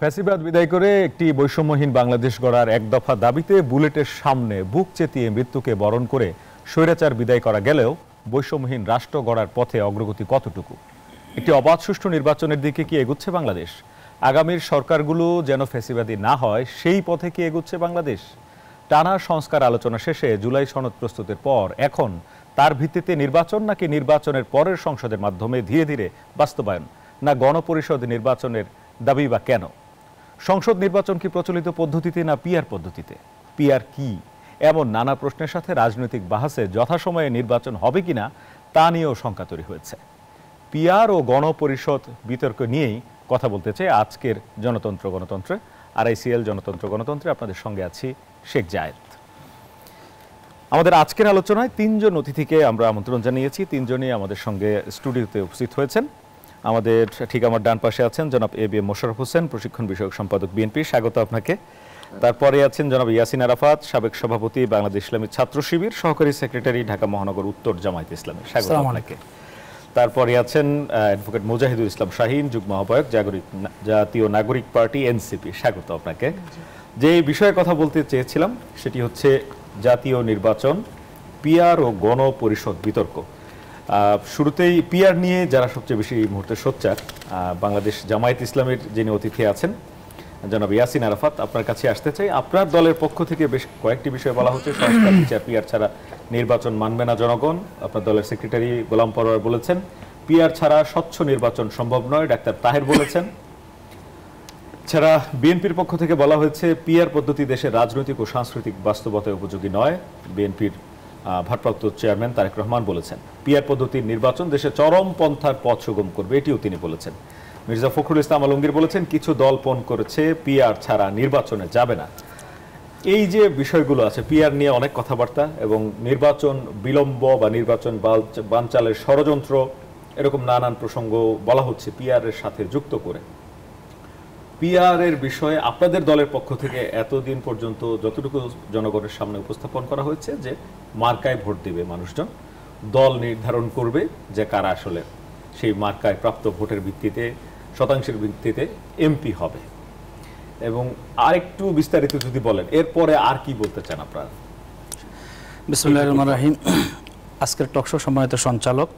ফ্যাসিবাদ বিদায় করে একটি বৈষম্যহীন বাংলাদেশ গড়ার এক দফা দাবিতে বুলেটের সামনে বুক চেতিয়ে মৃত্যুকে বরণ করে স্বৈরাচার বিদায় করা গেলেও বৈষম্যহীন রাষ্ট্র গড়ার পথে অগ্রগতি কতটুকু? একটি অবাধ সুষ্ঠু নির্বাচনের দিকে কি এগুচ্ছে বাংলাদেশ? আগামীর সরকারগুলো যেন ফ্যাসিবাদী না হয় সেই পথে কি এগুচ্ছে বাংলাদেশ? টানা সংস্কার আলোচনা শেষে জুলাই সনদ প্রস্তুতের পর এখন তার ভিত্তিতে নির্বাচন নাকি নির্বাচনের পরের সংসদের মাধ্যমে ধীরে ধীরে বাস্তবায়ন, না গণপরিষদ নির্বাচনের দাবি বা কেন? সংসদ নির্বাচন কি প্রচলিত পদ্ধতিতে না পিআর পদ্ধতিতে? পিআর কি? এমন নানা প্রশ্নের সাথে রাজনৈতিক বাহাসে যথাসময়ে নির্বাচন হবে কিনা তা নিয়েও শঙ্কা তৈরি হয়েছে। পিআর ও গণপরিষদ বিতর্ক নিয়েই কথা বলতে চাই আজকের জনতন্ত্র গণতন্ত্রে। আরআইসিএল জনতন্ত্র গণতন্ত্রে আপনাদের সঙ্গে আছি শেখ জায়েদ। আমাদের আজকের আলোচনায় তিনজন অতিথিকে আমরা আমন্ত্রণ জানিয়েছি। তিনজনই আমাদের সঙ্গে স্টুডিওতে উপস্থিত হয়েছেন। আমাদের ঠিক আমার ডান পাশে আছেন জনাব এবিএম মোশাররফ হোসেন, প্রশিক্ষণ বিষয়ক সম্পাদক বিএনপি, স্বাগত আপনাকে। তারপরে আছেন জনাব ইয়াসিন আরাফাত, সাবেক সভাপতি বাংলাদেশ ইসলামী ছাত্র শিবির, সহকারী সেক্রেটারি ঢাকা মহানগর উত্তর জামায়াতে ইসলামী, স্বাগত আপনাকে। তারপরে আছেন অ্যাডভোকেট মুজাহিদুল ইসলাম শাহীন, যুগ্ম আহ্বায়ক জাতীয় নাগরিক পার্টি এনসিপি, স্বাগত আপনাকে। যে বিষয়ে কথা বলতে চেয়েছিলাম সেটি হচ্ছে জাতীয় নির্বাচন, পিআর ও গণপরিষদ বিতর্ক। শুরুতেই পিআর নিয়ে যারা সবচেয়ে বেশি এই মুহূর্তে সোচ্চার, বাংলাদেশ জামায়াত ইসলামের যিনি অতিথি আছেন জনাব ইয়াসিন আরাফাত, আপনার কাছে আসতে চাই। আপনার দলের পক্ষ থেকে বেশ কয়েকটি বিষয় বলা হচ্ছে। সংস্কার বিচার পিআর ছাড়া নির্বাচন মানবে না জনগণ। আপনার দলের সেক্রেটারি গোলাম পরোয়ার বলেছেন পিআর ছাড়া স্বচ্ছ নির্বাচন সম্ভব নয়, ডাক্তার তাহের বলেছেন। ছাড়া বিএনপির পক্ষ থেকে বলা হয়েছে পিআর পদ্ধতি দেশের রাজনৈতিক ও সাংস্কৃতিক বাস্তবতায় উপযোগী নয়। বিএনপির ভারপ্রাপ্ত চেয়ারম্যান তারেক রহমান বলেছেন পিআর পদ্ধতির নির্বাচন দেশে চরম পন্থার পথ সুগম করবে, এটিও তিনি বলেছেন। মির্জা ফখরুল ইসলাম আলমগীর বলেছেন কিছু দল পণ করেছে পিআর ছাড়া নির্বাচনে যাবে না। এই যে বিষয়গুলো আছে, পিআর নিয়ে অনেক কথাবার্তা এবং নির্বাচন বিলম্ব বা নির্বাচন বানচালের ষড়যন্ত্র, এরকম নানান প্রসঙ্গ বলা হচ্ছে পিআর এর সাথে যুক্ত করে। পিআর এর বিষয়ে আপনাদের দলের পক্ষ থেকে এতদিন পর্যন্ত যতটুকু জনগণের সামনে উপস্থাপন করা হয়েছে যে মার্কায় ভোট দিবে মানুষজন, দল নির্ধারণ করবে যে কারা আসলে সেই মার্কায় প্রাপ্ত ভোটের ভিত্তিতে শতাংশের ভিত্তিতে এমপি হবে। এবং আরেকটু বিস্তারিত যদি বলেন এরপরে আর কি বলতে চান আপনারা? বিসমিল্লাহির রহমানির রহিম। আজকের টকশো সম্মানিত সঞ্চালক,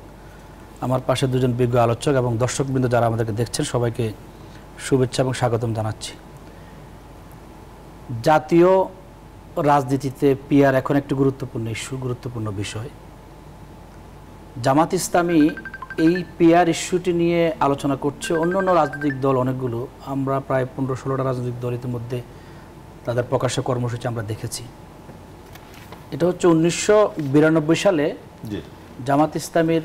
আমার পাশে দুজন বিজ্ঞ আলোচক এবং দর্শকবৃন্দ যারা আমাদেরকে দেখছেন, সবাইকে শুভেচ্ছা এবং স্বাগতম জানাচ্ছি। জাতীয় রাজনীতিতে পিআর এখন একটি গুরুত্বপূর্ণ ইস্যু, গুরুত্বপূর্ণ বিষয়। জামাত ইসলামী এই পিআর ইস্যুটি নিয়ে আলোচনা করছে, অন্য অন্য রাজনৈতিক দল অনেকগুলো, আমরা প্রায় 15-16টা রাজনৈতিক দল ইতিমধ্যে তাদের প্রকাশ্য কর্মসূচি আমরা দেখেছি। এটা হচ্ছে 1992 সালে জামাত ইসলামীর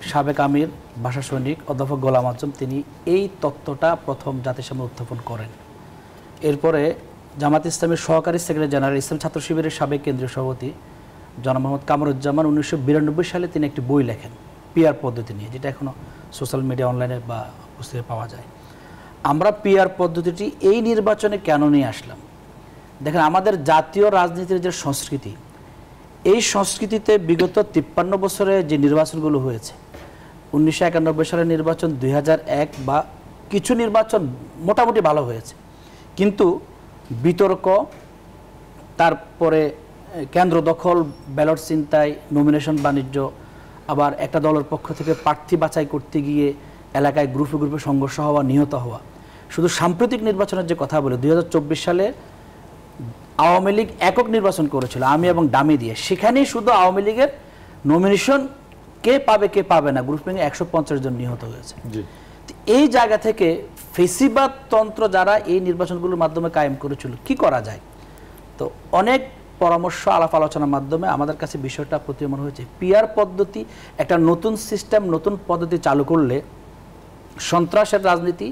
সাবেক আমির ভাষা সৈনিক অধ্যাপক গোলাম আজম তিনি এই তত্ত্বটা প্রথম জাতির সামনে উত্থাপন করেন। এরপরে জামাত ইসলামের সহকারী সেক্রেটারি জেনারেল ইসলাম ছাত্র শিবিরের সাবেক কেন্দ্রীয় সভাপতি জনাব মোহাম্মদ কামরুজ্জামান 1992 সালে তিনি একটি বই লেখেন পিআর পদ্ধতি নিয়ে, যেটা এখনও সোশ্যাল মিডিয়া অনলাইনে বা পুস্তকে পাওয়া যায়। আমরা পিআর পদ্ধতিটি এই নির্বাচনে কেন নিয়ে আসলাম? দেখেন, আমাদের জাতীয় রাজনীতির যে সংস্কৃতি, এই সংস্কৃতিতে বিগত 53 বছরে যে নির্বাচনগুলো হয়েছে, 1991 সালের নির্বাচন, 2001 বা কিছু নির্বাচন মোটামুটি ভালো হয়েছে, কিন্তু বিতর্ক, তারপরে কেন্দ্র দখল, ব্যালট ছিনতাই, নমিনেশন বাণিজ্য, আবার একটা দলের পক্ষ থেকে প্রার্থী বাছাই করতে গিয়ে এলাকায় গ্রুপে গ্রুপে সংঘর্ষ হওয়া, নিহত হওয়া। শুধু সাম্প্রতিক নির্বাচনের যে কথা বলে 2024 সালে আওয়ামী লীগ একক নির্বাচন করেছিল আমি এবং ডামি দিয়ে, সেখানেই শুধু আওয়ামী লীগের নমিনেশন কে পাবে কে পাবে না, গ্রুপ ভেঙে 150 জন নিহত হয়েছে। এই জায়গা থেকে ফেসিবাদ তন্ত্র যারা এই নির্বাচনগুলোর মাধ্যমে কায়েম করেছিল, কি করা যায়? তো অনেক পরামর্শ আলাপ আলোচনার মাধ্যমে আমাদের কাছে বিষয়টা প্রতীয়মান হয়েছে পিআর পদ্ধতি একটা নতুন সিস্টেম, নতুন পদ্ধতি চালু করলে সন্ত্রাসের রাজনীতি,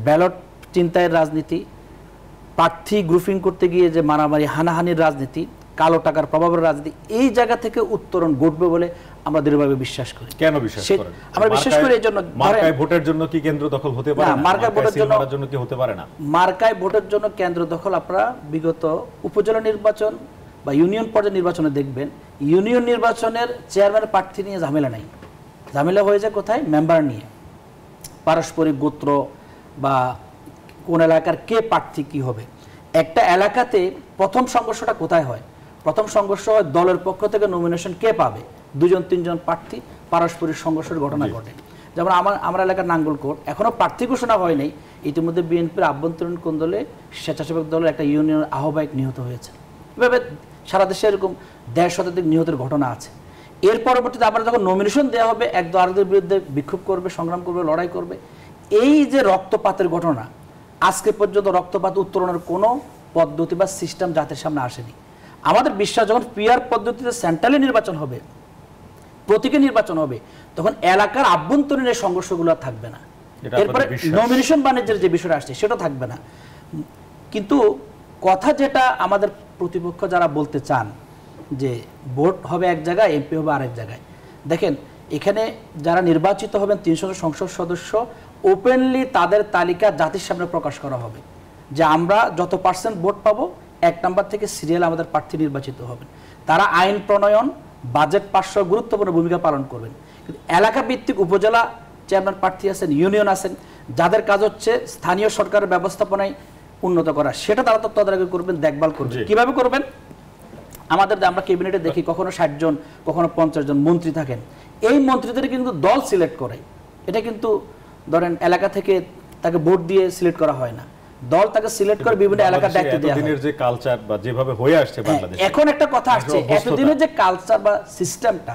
ব্যালট চিন্তায়ের রাজনীতি, প্রার্থী গ্রুপিং করতে গিয়ে যে মারামারি হানাহানির রাজনীতি, কালো টাকার প্রভাবের রাজনীতি, এই জায়গা থেকে উত্তরণ ঘটবে বলে আমরা দৃঢ়ভাবে বিশ্বাস করি। কেন বিশ্বাস করেন? আমরা বিশ্বাস করি এই জন্য, মার্কায় ভোটের জন্য কি কেন্দ্র দখল হতে পারে না? মার্কায় ভোটের জন্য কি হতে পারে না? মার্কায় ভোটের জন্য কেন্দ্র দখল আপনারা বিগত উপজেলা নির্বাচন বা ইউনিয়ন পর্যায়ে নির্বাচনে দেখবেন, ইউনিয়ন নির্বাচনের চেয়ারম্যান প্রার্থী নিয়ে ঝামেলা নাই, ঝামেলা হয়ে যায় কোথায়? মেম্বার নিয়ে, পারস্পরিক গোত্র বা কোন এলাকার কে প্রার্থী কি হবে। একটা এলাকাতে প্রথম সংঘর্ষটা কোথায় হয়? প্রথম সংঘর্ষ হয় দলের পক্ষ থেকে নমিনেশন কে পাবে, 2-3 প্রার্থী পারস্পরিক সংঘর্ষের ঘটনা ঘটে। যেমন আমার এলাকার নাঙ্গলকোট এখনো প্রার্থী ঘোষণা হয় নাই, ইতিমধ্যে বিএনপির আভ্যন্তরীণ কোন্দলে স্বেচ্ছাসেবক দলের একটা ইউনিয়নের আহ্বায়ক নিহত হয়েছে। এভাবে সারা দেশে এরকম 1.5 শতাধিক নিহতের ঘটনা আছে। এর পরবর্তীতে আবার যখন নমিনেশন দেওয়া হবে, এক দল আরেকদের বিরুদ্ধে বিক্ষোভ করবে, সংগ্রাম করবে, লড়াই করবে। এই যে রক্তপাতের ঘটনা, আজকে পর্যন্ত রক্তপাত উত্তরণের কোনো পদ্ধতি বা সিস্টেম জাতির সামনে আসেনি। আমাদের বিশ্বাস যখন পিআর পদ্ধতিতে সেন্ট্রালি নির্বাচন হবে, প্রতীকে নির্বাচন হবে, তখন এলাকার আভ্যন্তরীণ এই সংঘর্ষগুলো থাকবে না। এরপরে নমিনেশন বাণিজ্যের যে বিষয়টা আসছে সেটা থাকবে না। কিন্তু কথা যেটা আমাদের প্রতিপক্ষ যারা বলতে চান যে ভোট হবে এক জায়গায়, এমপি হবে আরেক জায়গায়, দেখেন এখানে যারা নির্বাচিত হবেন 300 সংসদ সদস্য, ওপেনলি তাদের তালিকা জাতির সামনে প্রকাশ করা হবে যে আমরা যত পার্সেন্ট ভোট পাবো 1 নাম্বার থেকে সিরিয়াল আমাদের প্রার্থী নির্বাচিত হবেন। তারা আইন প্রণয়ন, বাজেট পাস গুরুত্বপূর্ণ ভূমিকা পালন করবেন। কিন্তু এলাকা ভিত্তিক উপজেলা চেয়ারম্যান প্রার্থী আছেন, ইউনিয়ন আছেন, যাদের কাজ হচ্ছে স্থানীয় সরকারের ব্যবস্থাপনায় উন্নত করা, সেটা তারা তদারকি করবেন, দেখভাল করবেন। কিভাবে করবেন? আমরা ক্যাবিনেটে দেখি কখনো 60 জন, কখনো 50 জন মন্ত্রী থাকেন। এই মন্ত্রীদের কিন্তু দল সিলেক্ট করে, এটা কিন্তু ধরেন এলাকা থেকে তাকে ভোট দিয়ে সিলেক্ট করা হয় না, দল তাকে সিলেক্ট করে বিভিন্ন এলাকার দায়িত্ব দেওয়া হয়। যে কালচার বা যেভাবে হয়ে আসছে বাংলাদেশে, এখন একটা কথা আসছে, এতদিনের যে কালচার বা সিস্টেমটা,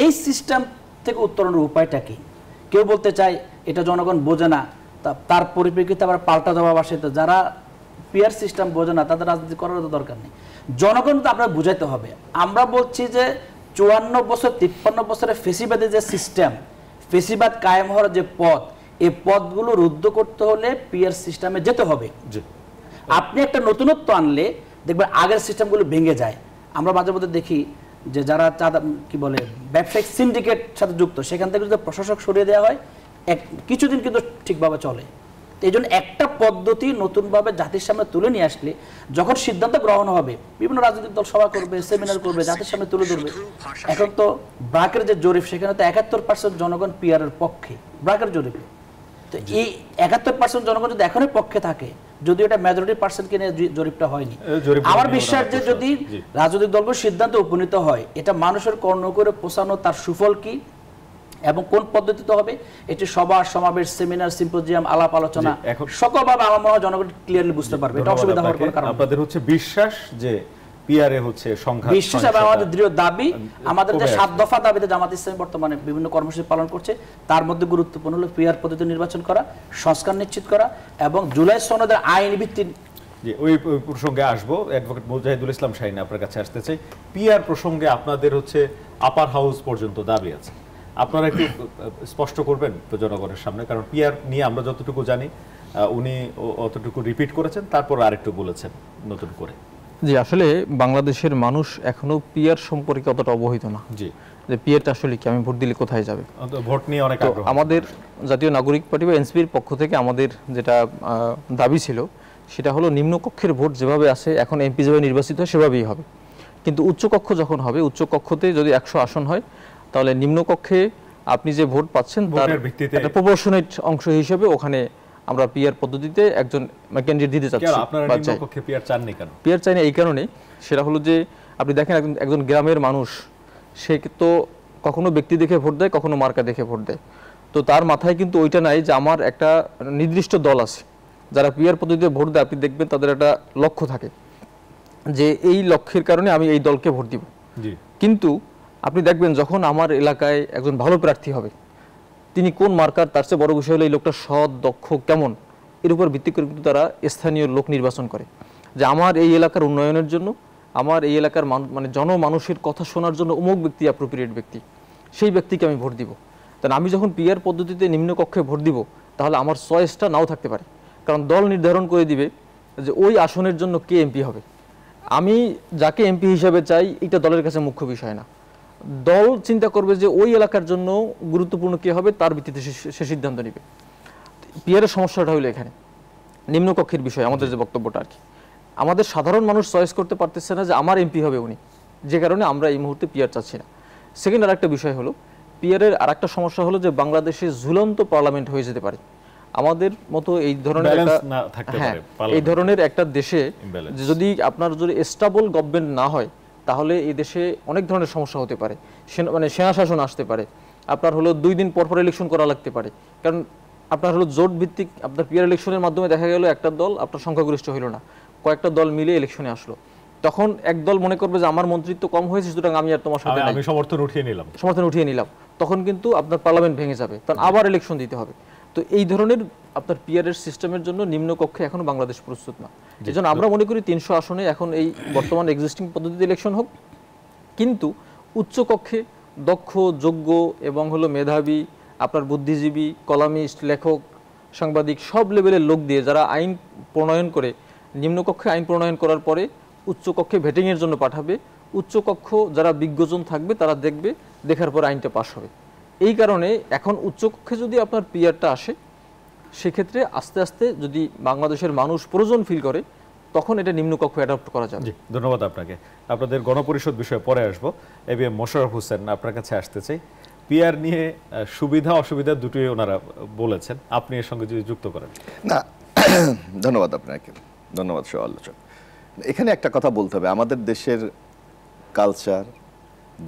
এই সিস্টেম থেকে উত্তরণের উপায়টা কি? কেউ বলতে চায় এটা জনগণ বোঝে না, তার পরিপ্রেক্ষিতে আবার পাল্টা জবাব আসে। তো যারা পিআর সিস্টেম বোঝে না তাদের রাজনীতি করার তো দরকার নেই, জনগণ তো আপনার বুঝাইতে হবে। আমরা বলছি যে 54 বছর 53 বছরের ফেসিবাদের যে সিস্টেম, ফেসিবাদ কায়েম হওয়ার যে পথ, এই পথগুলো রুদ্ধ করতে হলে পিআর সিস্টেমে যেতে হবে। আপনি একটা নতুনত্ব আনলে দেখবেন আগের সিস্টেমগুলো ভেঙে যায়। আমরা মাঝে মধ্যে দেখি যে যারা কি বলে ব্যবসায়িক সিন্ডিকেট সাথে যুক্ত, সেখান থেকে যদি প্রশাসক সরিয়ে দেওয়া হয় কিছুদিন কিন্তু ঠিকভাবে চলে। এই জন্য একটা পদ্ধতি নতুনভাবে জাতির সামনে তুলে নিয়ে আসলে যখন সিদ্ধান্ত গ্রহণ হবে, বিভিন্ন রাজনৈতিক দল সভা করবে, সেমিনার করবে, জাতির সামনে তুলে ধরবে। এখন তো ব্রাকের যে জরিপ, সেখানে তো 71% জনগণ পিআর এর পক্ষে, ব্রাকের জরিপে। তো এই 71% জনগণ যদি এখনই পক্ষে থাকে, যদি এটা মেজরিটি পার্সেন্টকে নিয়ে জরিপটা হয়নি, আমার বিশ্বাস যে যদি রাজনৈতিক দলগুলো সিদ্ধান্তে উপনীত হয়, এটা মানুষের কর্ণ করে পৌঁছানো তার সুফল কি এবং কোন পদ্ধতিতে হবে, এটি সভা, সমাবেশ, সেমিনার, সিম্পোজিয়াম, আলাপ আলোচনা সকলভাবে আমার মনে হয় জনগণ ক্লিয়ারলি বুঝতে পারবে। এটা অসুবিধা হওয়ার কোনো কারণ। আপনাদের হচ্ছে বিশ্বাস যে পিআরএ হচ্ছে সংখ্যা, বিশ্বাস এবং আমাদের দৃঢ় দাবি, আমাদের যে 7 দফা দাবিতে জামাত ইসলামী বর্তমানে বিভিন্ন কর্মসূচি পালন করছে, তার মধ্যে গুরুত্বপূর্ণ হলো পিআর পদ্ধতি নির্বাচন করা, সংস্কার নিশ্চিত করা এবং জুলাই সনদের আইন ভিত্তিক। ওই প্রসঙ্গে আসবো, অ্যাডভোকেট মুজাহিদুল ইসলাম শাহীন আপনার কাছে আসতে চাই। পিআর প্রসঙ্গে আপনাদের হচ্ছে আপার হাউস পর্যন্ত দাবি আছে, আপনারা একটু স্পষ্ট করবেন তো জনগণের সামনে, কারণ পিআর নিয়ে আমরা যতটুকু জানি উনি অতটুকু রিপিট করেছেন, তারপর আরেকটু বলেছেন নতুন করে। জি, আসলে বাংলাদেশের মানুষ এখনো পিআর সম্পর্কে অতটা অবহিত না। জি, যে পিআরটা আসলে কি, আমি ভোট দিলে কোথায় যাবে, ভোট নিয়ে অনেক আগ্রহ। আমাদের জাতীয় নাগরিক পার্টি বা এনসিপির পক্ষ থেকে আমাদের যেটা দাবি ছিল সেটা হলো নিম্নকক্ষের ভোট যেভাবে আছে এখন এমপি যেভাবে নির্বাচিত হয় সেভাবেই হবে, কিন্তু উচ্চকক্ষ যখন হবে, উচ্চকক্ষতে যদি 100 আসন হয়, তাহলে নিম্নকক্ষে আপনি যে ভোট পাচ্ছেন তার একটা প্রপোর্শনেট অংশ হিসেবে ওখানে আমরা পিআর পদ্ধতিতে একজন ক্যান্ডিডেট দিতে চাচ্ছি। আপনারা নিম্নকক্ষে পিআর চান না কেন? পিআর চাই না এই কারণে, সেটা হলো যে আপনি দেখেন একজন গ্রামের মানুষ, সে তো কখনো ব্যক্তি দেখে ভোট দেয়, কখনো মার্কা দেখে ভোট দেয়। তো তার মাথায় কিন্তু ওইটা নাই যে আমার একটা নির্দিষ্ট দল আছে। যারা পিআর পদ্ধতিতে ভোট দেয় আপনি দেখবেন তাদের একটা লক্ষ্য থাকে যে এই লক্ষ্যের কারণে আমি এই দলকে ভোট দিব। কিন্তু আপনি দেখবেন যখন আমার এলাকায় একজন ভালো প্রার্থী হবে, তিনি কোন মার্কার, তার চেয়ে বড় বিষয় হলো এই লোকটা সৎ, দক্ষ, কেমন, এর উপর ভিত্তি করে কিন্তু তারা স্থানীয় লোক নির্বাচন করে যে আমার এই এলাকার উন্নয়নের জন্য, আমার এই এলাকার মানে জনমানুষের কথা শোনার জন্য অমুক ব্যক্তি অ্যাপ্রোপ্রিয়েট ব্যক্তি, সেই ব্যক্তিকে আমি ভোট দিব। তাহলে আমি যখন পিআর পদ্ধতিতে নিম্নকক্ষে ভোট দিব, তাহলে আমার চয়েসটা নাও থাকতে পারে, কারণ দল নির্ধারণ করে দিবে যে ওই আসনের জন্য কে এমপি হবে। আমি যাকে এমপি হিসাবে চাই এটা দলের কাছে মুখ্য বিষয় না, দল চিন্তা করবে যে ওই এলাকার জন্য গুরুত্বপূর্ণ কে হবে, তার ভিত্তিতে সে সিদ্ধান্ত নেবে। পিআরের সমস্যাটা হলো এখানে নিম্নকক্ষের বিষয়, আমাদের যে বক্তব্যটা আর কি, আমাদের সাধারণ মানুষ চয়েস করতে পারতেছে না যে আমার এমপি হবে উনি, যে কারণে আমরা এই মুহূর্তে পিআর চাচ্ছি না। সেকেন্ড আরেকটা বিষয় হলো পিআরের আরেকটা সমস্যা হলো যে বাংলাদেশে ঝুলন্ত পার্লামেন্ট হয়ে যেতে পারে। আমাদের মতো এই ধরনের Balance একটা না থাকতে হ্যাঁ, পারে, এই parliament। ধরনের একটা দেশে Imbalance। যদি আপনার যদি স্টেবল গভর্নমেন্ট না হয়, তাহলে এই দেশে অনেক ধরনের সমস্যা হতে পারে। মানে সেনা শাসন আসতে পারে, আপনার হলো 2 দিন পর পর ইলেকশন করা লাগতে পারে। কারণ আপনার হলো জোট ভিত্তিক, আপনার পিয়ার ইলেকশনের মাধ্যমে দেখা গেল একটা দল আপনার সংখ্যাগরিষ্ঠ হইল না, কয়েকটা দল মিলে ইলেকশনে আসলো, তখন এক দল মনে করবে যে আমার মন্ত্রিত্ব কম হয়েছে, সুতরাং আমি আর তোমার সাথে নাই, আমি সমর্থন উঠিয়ে নিলাম। সমর্থন উঠিয়ে নিলাম, তখন কিন্তু আপনার পার্লামেন্ট ভেঙে যাবে, তখন আবার ইলেকশন দিতে হবে। তো এই ধরনের আপনার পিয়ারের সিস্টেমের জন্য নিম্নকক্ষে এখনো বাংলাদেশ প্রস্তুত না। এজন্য আমরা মনে করি 300 আসনে এখন এই বর্তমান এক্সিস্টিং পদ্ধতিতে ইলেকশন হোক, কিন্তু উচ্চকক্ষে দক্ষ, যোগ্য এবং হলো মেধাবী, আপনার বুদ্ধিজীবী, কলামিস্ট, লেখক, সাংবাদিক সব লেভেলের লোক দিয়ে যারা আইন প্রণয়ন করে, নিম্নকক্ষে আইন প্রণয়ন করার পরে উচ্চকক্ষে ভেটিংয়ের জন্য পাঠাবে, উচ্চকক্ষ যারা বিজ্ঞজন থাকবে তারা দেখবে, দেখার পর আইনটা পাস হবে। এই কারণে এখন উচ্চকক্ষে যদি আপনার পিয়ারটা আসে, সেক্ষেত্রে আস্তে আস্তে যদি বাংলাদেশের মানুষ প্রয়োজন ফিল করে, তখন এটা নিম্নকক্ষ অ্যাডপ্ট করা যাবে। জি, ধন্যবাদ আপনাকে। আপনাদের গণপরিষদ বিষয়ে পরে আসবো। এবিএম মোশাররফ হোসেন, আপনার কাছে আসতে চাই। পিআর নিয়ে সুবিধা অসুবিধা দুটোই ওনারা বলেছেন, আপনি এর সঙ্গে যদি যুক্ত করেন। না, ধন্যবাদ আপনাকে, ধন্যবাদ সহ আলোচক। এখানে একটা কথা বলতে হবে, আমাদের দেশের কালচার,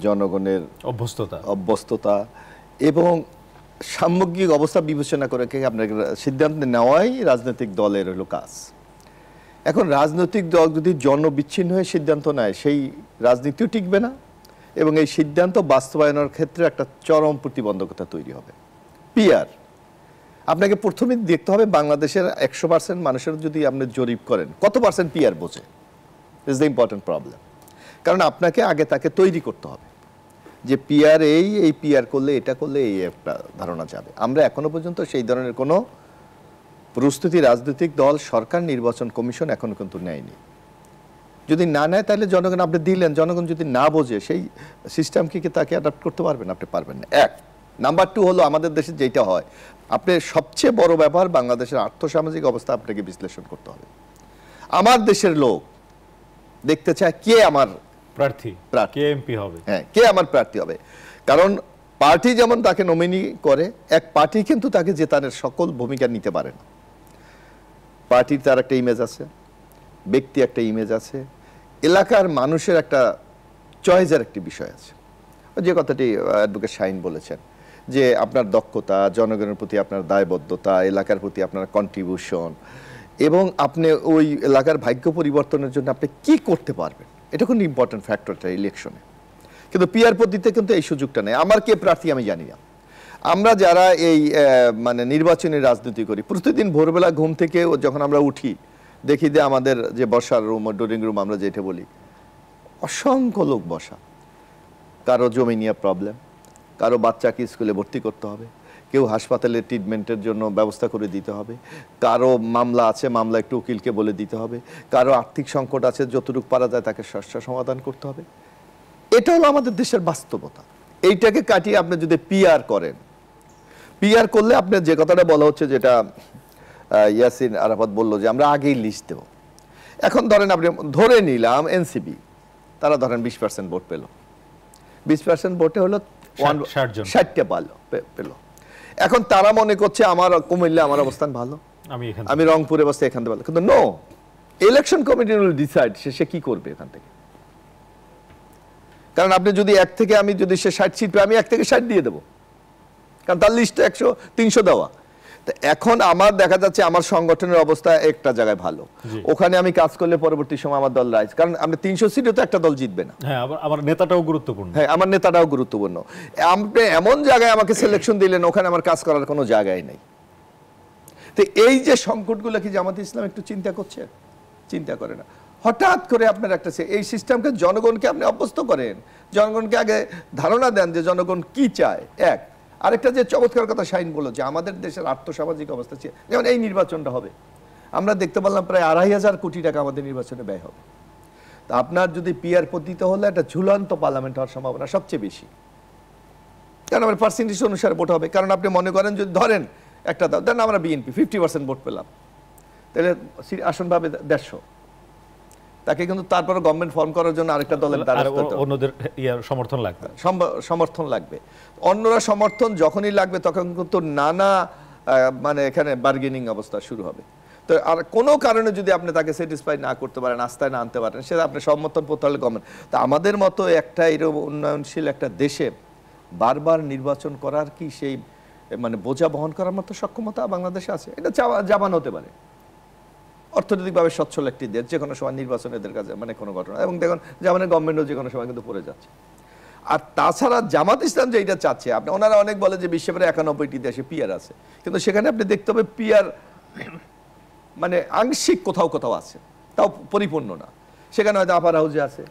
জনগণের অভ্যস্ততা এবং সামগ্রিক অবস্থা বিবেচনা করে আপনার সিদ্ধান্ত নেওয়াই রাজনৈতিক দলের হলো কাজ। এখন রাজনৈতিক দল যদি জনবিচ্ছিন্ন হয়ে সিদ্ধান্ত নেয়, সেই রাজনীতিও টিকবে না এবং এই সিদ্ধান্ত বাস্তবায়নের ক্ষেত্রে একটা চরম প্রতিবন্ধকতা তৈরি হবে। পিআর আপনাকে প্রথমে দেখতে হবে বাংলাদেশের 100% মানুষের যদি আপনি জরিপ করেন কত পার্সেন্ট পিআর বোঝে, ইজ দ্য ইম্পর্টেন্ট প্রবলেম। কারণ আপনাকে আগে তাকে তৈরি করতে হবে যে পিআর এই পিআর করলে এটা করলে এই একটা ধারণা যাবে। আমরা এখনো পর্যন্ত সেই ধরনের কোনো প্রস্তুতি রাজনৈতিক দল, সরকার, নির্বাচন কমিশন এখনো কিন্তু নেয়নি। যদি না নেয় তাহলে জনগণ আপনি দিলেন, জনগণ যদি না বোঝে সেই সিস্টেমকে কি তাকে অ্যাডাপ্ট করতে পারবেন? আপনি পারবেন না। এক নাম্বার 2 হলো আমাদের দেশে যেটা হয়, আপনি সবচেয়ে বড় ব্যাপার বাংলাদেশের আর্থসামাজিক অবস্থা আপনাকে বিশ্লেষণ করতে হবে। আমার দেশের লোক দেখতে চায় কে আমার প্রার্থী, কে এমপি হবে, হ্যাঁ, কে আমার প্রার্থী হবে। কারণ পার্টি যেমন তাকে নমিনি করে, এক পার্টি কিন্তু তাকে জেতানোর সকল ভূমিকা নিতে পারে না। পার্টির তার একটা ইমেজ আছে, ব্যক্তি একটা ইমেজ আছে, এলাকার মানুষের একটা চয়েসের একটি বিষয় আছে। যে কথাটি অ্যাডভোকেট শাহিন বলেছেন যে আপনার দক্ষতা, জনগণের প্রতি আপনার দায়বদ্ধতা, এলাকার প্রতি আপনার কন্ট্রিবিউশন এবং আপনি ওই এলাকার ভাগ্য পরিবর্তনের জন্য আপনি কি করতে পারবেন, এটা খুব ইম্পর্টেন্ট ফ্যাক্টর একটা ইলেকশনে। কিন্তু পিআর পদ্ধতিতে কিন্তু এই সুযোগটা নেই। আমার কে প্রার্থী আমি জানি না। আমরা যারা এই মানে নির্বাচনী রাজনীতি করি, প্রতিদিন ভোরবেলা ঘুম থেকে যখন আমরা উঠি দেখি যে আমাদের যে বসার রুম, ড্রয়িং রুম আমরা যেটা বলি, অসংখ্য লোক বসা। কারো জমি নিয়ে প্রবলেম, কারো বাচ্চাকে স্কুলে ভর্তি করতে হবে, কেউ হাসপাতালে ট্রিটমেন্টের জন্য ব্যবস্থা করে দিতে হবে, কারো মামলা আছে, মামলা একটু উকিলকে বলে দিতে হবে, কারো আর্থিক সংকট আছে, যতটুকু পারা যায় তাকে সমস্যা সমাধান করতে হবে। এটা হলো আমাদের দেশের বাস্তবতা। এইটাকে কাটিয়ে আপনি যদি পিআর করেন, পিআর করলে আপনার যে কথাটা বলা হচ্ছে, যেটা ইয়াসিন আরাফাত বললো যে আমরা আগেই লিস্ট দেব। এখন ধরেন আপনি ধরে নিলাম এনসিপি, তারা ধরেন 20% ভোট পেল, 20% ভোটে হলো 60টা পেল। এখন তারা মনে করছে আমার কুমিল্লা আমার অবস্থান ভালো, আমি রংপুরে বসে এখান থেকে ভালো। কিন্তু no, election committee will decide সে কি করবে এখান থেকে। কারণ আপনি যদি এক থেকে আমি যদি সে 60 সিট পাই, আমি 1 থেকে 60 দিয়ে দেবো, কারণ তার লিস্টে 100-300 দেওয়া। এখন আমার দেখা যাচ্ছে আমার সংগঠনের অবস্থা একটা জায়গায় ভালো, ওখানে আমি কাজ করলে পরবর্তী সময় আমার দল রাইজ, কারণ আপনি 300 সিটে তো একটা দল জিতবে না। হ্যাঁ, আমার নেতাটাও গুরুত্বপূর্ণ। হ্যাঁ, আমার নেতাটাও গুরুত্বপূর্ণ। আপনি এমন জায়গায় আমাকে সিলেকশন দিলেন, ওখানে আমার কাজ করার কোনো জায়গায় নেই। তো এই যে সংকটগুলো কি জামাত ইসলাম একটু চিন্তা করছে? চিন্তা করে না। হঠাৎ করে আপনার একটা এই সিস্টেমকে জনগণকে আপনি অভ্যস্ত করেন, জনগণকে আগে ধারণা দেন যে জনগণ কি চায়। এক আরেকটা যে চমৎকার কথা শাহিন বলল যে আমাদের দেশের আর্থসামাজিক অবস্থা, যেমন এই নির্বাচনটা হবে, আমরা দেখতে পারলাম প্রায় 2,500 কোটি টাকা আমাদের নির্বাচনে ব্যয় হবে। তা আপনার যদি পিআর পদ্ধতি হলে একটা ঝুলন্ত পার্লামেন্ট হওয়ার সম্ভাবনা সবচেয়ে বেশি, কারণ আমার পার্সেন্টেজ অনুসারে ভোট হবে। কারণ আপনি মনে করেন যদি ধরেন একটা দল, দেন আমরা বিএনপি 50% ভোট পেলাম, তাহলে আসন পাবে 150, তাকে কিন্তু তারপরে গভর্নমেন্ট ফর্ম করার জন্য আরেকটা দলের অন্যদের সমর্থন লাগবে, সমর্থন লাগবে। অন্যরা সমর্থন যখনই লাগবে তখন কিন্তু নানা মানে এখানে বার্গেনিং অবস্থা শুরু হবে। তো আর কোনো কারণে যদি আপনি তাকে স্যাটিসফাই না করতে পারেন, আস্থায় না আনতে পারেন, সেটা আপনি সমর্থন করতে হলে গভর্নমেন্ট। তো আমাদের মতো একটা এরকম উন্নয়নশীল একটা দেশে বারবার নির্বাচন করার কি সেই মানে বোঝা বহন করার মতো সক্ষমতা বাংলাদেশে আছে? এটা জাপান হতে পারে, অর্থনৈতিকভাবে সচ্ছল একটি দেশ, যে কোনো সময় নির্বাচন এদের কাছে মানে কোনো ঘটনা, এবং দেখুন জাপানের গভর্নমেন্টও যে কোনো সময় কিন্তু পড়ে যাচ্ছে। আর তাছাড়া জামাত ইসলাম যে এটা চাচ্ছে, আপনি ওনারা অনেক বলে যে বিশ্বে প্রায় 91টি দেশে পিআর আছে, কিন্তু সেখানে আপনি দেখতে হবে পিআর মানে আংশিক কোথাও কোথাও আছে, তাও পরিপূর্ণ না। সেখানে হয়তো আপার হাউজে আছে,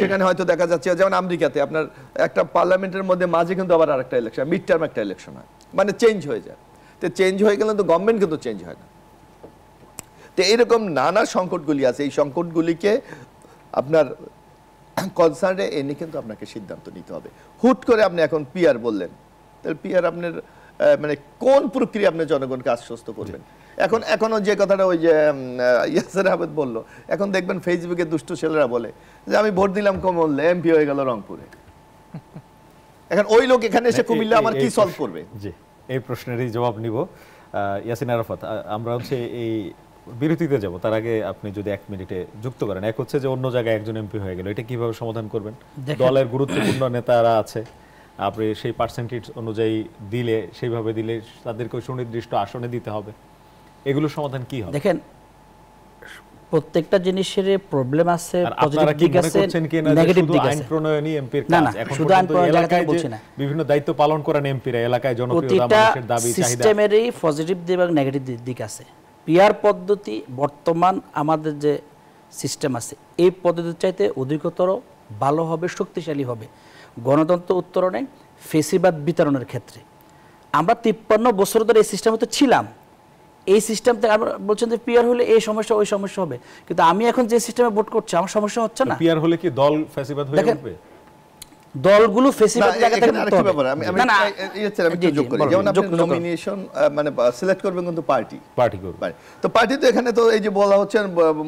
সেখানে হয়তো দেখা যাচ্ছে যেমন আমেরিকাতে আপনার একটা পার্লামেন্টের মধ্যে মাঝে কিন্তু আবার আরেকটা ইলেকশন, মিড টার্ম একটা ইলেকশন হয়, মানে চেঞ্জ হয়ে যায়। তো চেঞ্জ হয়ে গেলে তো গভর্নমেন্ট কিন্তু চেঞ্জ হয় না। তো এইরকম নানা সংকটগুলি আছে, এই সংকটগুলিকে আপনার কনসার্নে এনে কিন্তু আপনাকে সিদ্ধান্ত নিতে হবে। হুট করে আপনি এখন পিআর বললেন, তাহলে পিআর আপনার মানে কোন প্রক্রিয়া আপনি জনগণকে আশ্বস্ত করবেন? এখনো যে কথাটা ওই যে ইয়াসের আহমেদ বললো, এখন দেখবেন ফেসবুকে দুষ্ট ছেলেরা বলে যে আমি ভোট দিলাম কমলে, এমপি হয়ে গেল রংপুরে। এখন ওই লোক এখানে এসে কুমিল্লা আমার কি সলভ করবে? জি, এই প্রশ্নেরই জবাব নিব। ইয়াসিন আরাফাত, আমরা হচ্ছে এই বিরতিতে যাব, তার আগে আপনি যদি 1 মিনিটে যুক্ত করেন। এক হচ্ছে যে অন্য জায়গায় একজন এমপি হয়ে গেল, এটা কিভাবে সমাধান করবেন? দলের গুরুত্বপূর্ণ নেতারা আছে, আপনি সেই পার্সেন্টেজ অনুযায়ী দিলে, সেইভাবে দিলে তাদেরকে সুনির্দিষ্ট আসনে দিতে হবে, এগুলো সমাধান কি হবে? দেখেন, প্রত্যেকটা জিনিসের প্রবলেম আছে, আপনারা কি মনে করছেন কি না যে শুধু আইন প্রণয়নই এমপির কাজ? এখন শুধু আইন প্রণয়ন এলাকায় বলছি না, বিভিন্ন দায়িত্ব পালন করেন এমপিরা, এলাকায় জনপ্রিয়তা, মানুষের দাবি চাহিদা, সিস্টেমেরই পজিটিভ দিক এবং নেগেটিভ দিক আছে। পিআর পদ্ধতি বর্তমান আমাদের যে সিস্টেম আছে, এই পদ্ধতির চাইতে অধিকতর ভালো হবে, শক্তিশালী হবে গণতন্ত্র উত্তরণে, ফেসিবাদ বিতরণের ক্ষেত্রে। আমরা 53 বছর ধরে এই সিস্টেমে তো ছিলাম, এই সিস্টেম থেকে আমরা বলছেন যে পিআর হলে এই সমস্যা ওই সমস্যা হবে, কিন্তু আমি এখন যে সিস্টেমে ভোট করছি আমার সমস্যা হচ্ছে না। পিআর হলে কি দল ফেসিবাদ হয়ে যাবে? দলগুলো ফেসিবাদের জায়গা থেকে মুক্ত হবে। আমি একটু যোগ করি, যেমন আপনি নমিনেশন মানে সিলেক্ট করবেন কিন্তু পার্টি করবে। তো পার্টি তো এখানে তো এই যে বলা হচ্ছে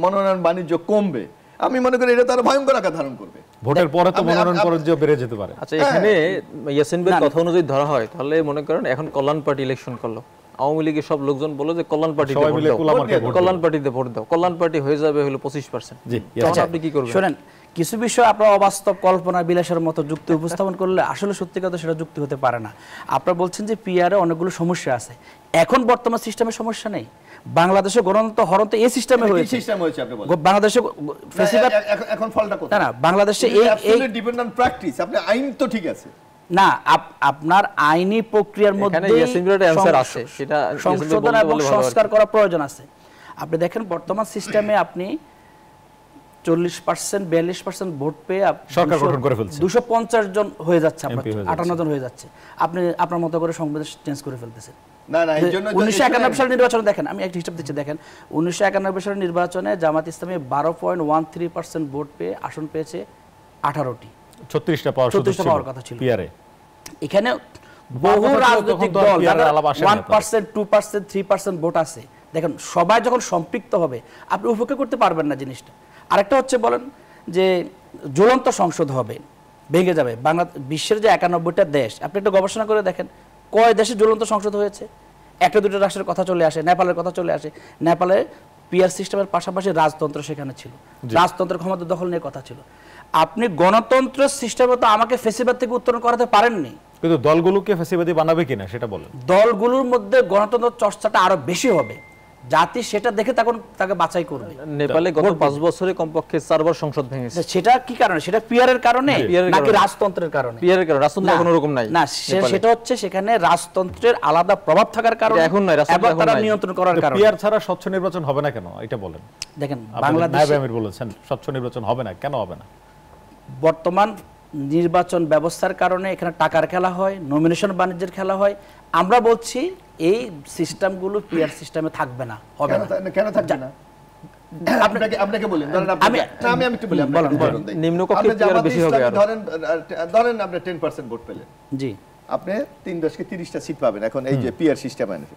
মনোনয়ন বাণিজ্য কমবে, আমি মনে করি এটা তার ভয়ঙ্কর আকার ধারণ করবে। ভোটের পরে তো মনোনয়ন বাণিজ্য বেড়ে যেতে পারে। আচ্ছা, এখানে ইয়াসিন ভাইয়ের কথা অনুযায়ী ধরা হয়, তাহলে মনে করেন এখন কল্যাণ পার্টি ইলেকশন করলো, আওয়ামী লীগের সব লোকজন বলে যে কল্যাণ পার্টিতে ভোট দাও, কল্যাণ পার্টিতে ভোট দাও, কল্যাণ পার্টি হয়ে যাবে হলো 25%। তখন আপনি কি করবেন? শুনেন, কিছু বিষয় আপনার অবাস্তব কল্পনা বিলাসের মতো যুক্তি উপস্থাপন করলে আসলে সত্যি কথা সেটা যুক্তি হতে পারে না। আপনারা বলছেন যে পিআরে অনেকগুলো সমস্যা আছে, এখন বর্তমান সিস্টেমে সমস্যা নেই। বাংলাদেশে গণতন্ত্র হরণ তো এই সিস্টেমে হয়েছে, বাংলাদেশে ফেসিবাদ এখন ফলটা কোথায়? না, বাংলাদেশে এই ডিপেন্ড অন প্র্যাকটিস। আপনি আইন তো ঠিক আছে না, আপনার আইনি প্রক্রিয়ার মধ্যে সংশোধন এবং সংস্কার করা প্রয়োজন আছে। আপনি দেখেন বর্তমান সিস্টেমে আপনি 40% 42% ভোট পেয়ে সরকার গঠন করে ফেলছে, 250 জন হয়ে যাচ্ছে, 58 জন হয়ে যাচ্ছে। আপনি আপনার মতো করে সংবিধান চেঞ্জ করে ফেলতেছেন। না না, এই জন্য 1991 সালের নির্বাচনে দেখেন, আমি একটা হিসাব দিচ্ছি, দেখেন 1991 সালের নির্বাচনে জামাত ইসলামী 12.13% ভোট পেয়ে আসন পেয়েছে 18টি, 36টা পাওয়ার কথা ছিল পিআরে। এখানে বহু রাজনৈতিক দল 1%, 2%, 3% ভোট আছে। দেখেন সবাই যখন সম্পৃক্ত হবে আপনি উপেক্ষা করতে পারবেন না জিনিসটা। আরেকটা হচ্ছে বলেন যে জ্বলন্ত সংসদ হবে, ভেঙে যাবে। বিশ্বের যে 91টা দেশ, আপনি একটা গবেষণা করে দেখেন কয় দেশে জ্বলন্ত সংসদ হয়েছে। একটা দুটো রাষ্ট্রের কথা চলে আসে, নেপালের কথা চলে আসে। নেপালে পিআর সিস্টেমের পাশাপাশি রাজতন্ত্র সেখানে ছিল, রাজতন্ত্রের ক্ষমতা দখল নিয়ে কথা ছিল। আপনি গণতন্ত্র সিস্টেমে তো আমাকে ফেসিবাদ থেকে উত্তরণ করাতে পারেননি, কিন্তু দলগুলোকে ফেসিবাদী বানাবে কিনা সেটা বলেন। দলগুলোর মধ্যে গণতন্ত্র চর্চাটা আরো বেশি হবে, জাতি সেটা দেখে তখন তাকে বাছাই করবে। নেপালে গত 5 বছরে কমপক্ষে 4 বার সংসদ ভেঙেছে। সেটা কি কারণে? সেটা পিআর এর কারণে নাকি রাজতন্ত্রের কারণে? পিআর এর কারণে, রাজতন্ত্র কোনো রকম নাই না, সেটা হচ্ছে সেখানে রাজতন্ত্রের আলাদা প্রভাব থাকার কারণে, এখন নাই, রাজতন্ত্র এখন নাই, নিয়ন্ত্রণ করার কারণে। পিআর ছাড়া স্বচ্ছ নির্বাচন হবে না কেন এটা বলেন। দেখেন বাংলাদেশে আমির বলেছেন স্বচ্ছ নির্বাচন হবে না, কেন হবে না? বর্তমান নির্বাচন ব্যবস্থার কারণে এখানে টাকার খেলা হয়, নমিনেশন বাণিজ্যের খেলা হয়। আমরা বলছি এই সিস্টেমগুলো পিআর সিস্টেমে থাকবে না, হবে না। কেন থাকবে না? আপনাকে বলেন, আমি একটু বলি, নিম্ন কক্ষে পিআর বেশি হবে। আর ধরেন আপনি 10% ভোট পেলেন, জি, আপনি 3 দশকে 30টা সিট পাবেন। এখন এই যে পিআর সিস্টেম এনেছে,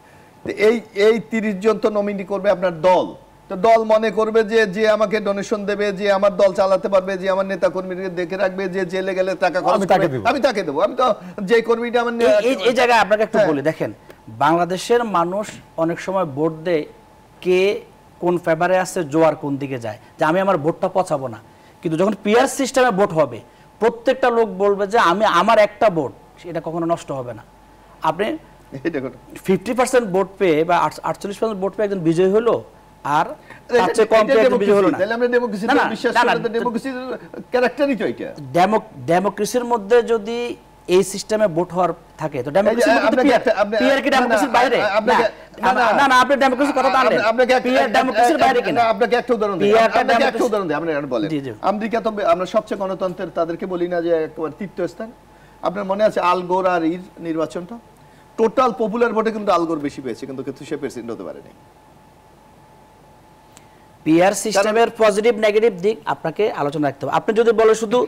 এই 30 জন তো নমিনি করবে আপনার দল। তো দল মনে করবে যে আমাকে ডোনেশন দেবে, যে আমার দল চালাতে পারবে, যে আমার নেতা কর্মীকে দেখে রাখবে, যে জেলে গেলে টাকা খরচ করবে, আমি তাকে দেবো। আমি তো যে কর্মীটা আমার এই জায়গায় আপনাকে একটু বলি, দেখেন বাংলাদেশের মানুষ অনেক সময় ভোট দেয় কে কোন ফেভারে আছে, জোয়ার কোন দিকে যায়, যে আমি আমার ভোটটা পচাবো না। কিন্তু যখন পিয়ার সিস্টেমে ভোট হবে, প্রত্যেকটা লোক বলবে যে আমি আমার একটা ভোট এটা কখনো নষ্ট হবে না। আপনি 50% ভোট পেয়ে বা 48% ভোট পেয়ে একজন বিজয়ী হলো, আর তার চেয়ে কম পেয়ে একজন বিজয়ী হলো না। তাহলে আমরা ডেমোক্রেসিতে বিশ্বাস করি না, ডেমোক্রেসির ক্যারেক্টারই তো এটা। ডেমোক্রেসির মধ্যে যদি এই সিস্টেমে ভোট হওয়ার থাকে তো ডেমোক্রেসির মধ্যে পিয়ার কি ডেমোক্রেসির বাইরে? না না, আপনি ডেমোক্রেসির কথা বলেন, পিয়ার ডেমোক্রেসির বাইরে কিনা? আপনাকে একটা উদাহরণ দিই, আপনাকে একটা উদাহরণ দিই, আপনি বলেন। আমেরিকা তো আমরা সবচেয়ে গণতন্ত্রের তাদেরকে বলি না যে একেবারে তীর্থস্থান। আপনার মনে আছে আল গোর আর ইর নির্বাচনটা? টোটাল পপুলার ভোটে কিন্তু আল গোর বেশি পেয়েছে, কিন্তু সে প্রেসিডেন্ট হতে পারেনি। পিআর সিস্টেমের পজিটিভ নেগেটিভ দিক আপনাকে আলোচনা রাখতে হবে। আপনি যদি বলে শুধু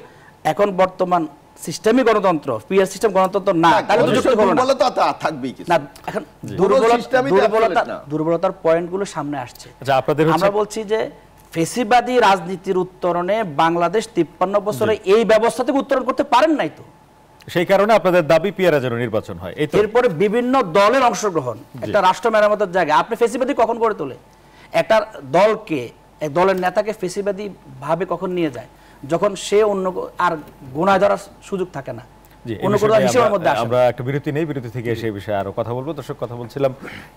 এখন বর্তমান সিস্টেমই গণতন্ত্র, পিআর সিস্টেম গণতন্ত্র না, তাহলে তো যুক্তি হবে না। দুর্বলতা থাকবেই কিছু না, এখন দুর্বলতার পয়েন্টগুলো সামনে আসছে। আমরা বলছি যে ফেসিবাদী রাজনীতির উত্তরণে বাংলাদেশ 53 বছরে এই ব্যবস্থা থেকে উত্তরণ করতে পারেন নাই, তো সেই কারণে আপনাদের দাবি পিয়ারের জন্য নির্বাচন হয়। এরপরে বিভিন্ন দলের অংশগ্রহণ, একটা রাষ্ট্র মেরামতের জায়গায় আপনি ফেসিবাদী কখন করে তোলে? একটা দলকে, এক দলের নেতাকে ফেসিবাদী ভাবে কখন নিয়ে যায়? যখন সে অন্য আর গুনাহ ধরার সুযোগ থাকে না। আমরা একটা বিরতি নেই, বিরতি থেকে সেই বিষয়ে আরো কথা বলবো। দর্শক, কথা বলছিলাম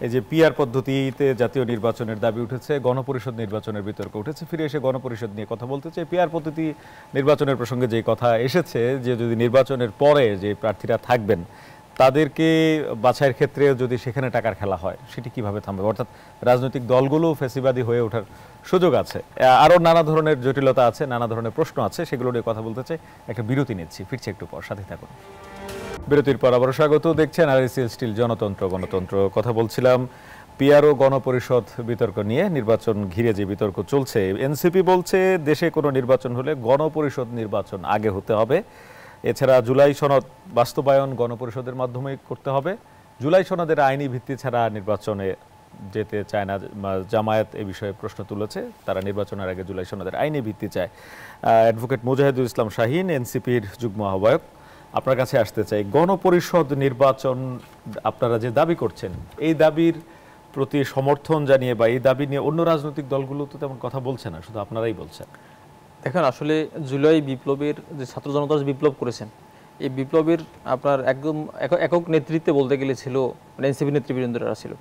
এই যে পিআর পদ্ধতিতে জাতীয় নির্বাচনের দাবি উঠেছে, গণপরিষদ নির্বাচনের বিতর্ক উঠেছে। ফিরে এসে গণপরিষদ নিয়ে কথা বলতে চাই। পিআর পদ্ধতি নির্বাচনের প্রসঙ্গে যে কথা এসেছে যে যদি নির্বাচনের পরে যে প্রার্থীরা থাকবেন তাদেরকে বাছাইয়ের ক্ষেত্রে যদি সেখানে টাকার খেলা হয়, সেটি কিভাবে থামবে? অর্থাৎ রাজনৈতিক দলগুলো ফ্যাসিবাদী হয়ে ওঠার সুযোগ আছে। আরও নানা ধরনের জটিলতা আছে, নানা ধরনের প্রশ্ন আছে, সেগুলো নিয়ে কথা বলতে চাই। একটা বিরতি নিচ্ছি, ফিরছি একটু পর, সাথে থাকুন। বিরতির পর আবারও স্বাগত। দেখছেন আরএসএল স্টিল জনতন্ত্র গণতন্ত্র। কথা বলছিলাম পিআর ও গণপরিষদ বিতর্ক নিয়ে। নির্বাচন ঘিরে যে বিতর্ক চলছে, এনসিপি বলছে দেশে কোনো নির্বাচন হলে গণপরিষদ নির্বাচন আগে হতে হবে। এছাড়া জুলাই সনদ বাস্তবায়ন গণপরিষদের মাধ্যমে করতে হবে। জুলাই সনদের আইনি ভিত্তি ছাড়া নির্বাচনে যেতে চায় না জামায়াত, এ বিষয়ে প্রশ্ন তুলেছে। তারা নির্বাচনের আগে জুলাই সনদের আইনি ভিত্তি চায়। অ্যাডভোকেট মুজাহিদুল ইসলাম শাহীন, এনসিপির যুগ্ম আহ্বায়ক, আপনার কাছে আসতে চাই। গণপরিষদ নির্বাচন আপনারা যে দাবি করছেন, এই দাবির প্রতি সমর্থন জানিয়ে বা এই দাবি নিয়ে অন্য রাজনৈতিক দলগুলো তো তেমন কথা বলছে না, শুধু আপনারাই বলছেন। দেখেন, আসলে জুলাই বিপ্লবের যে ছাত্র জনতা বিপ্লব করেছেন, এই বিপ্লবের আপনার একদম একক নেতৃত্বে বলতে গেলে ছিল এনসিপি নেতৃবৃন্দরা ছিল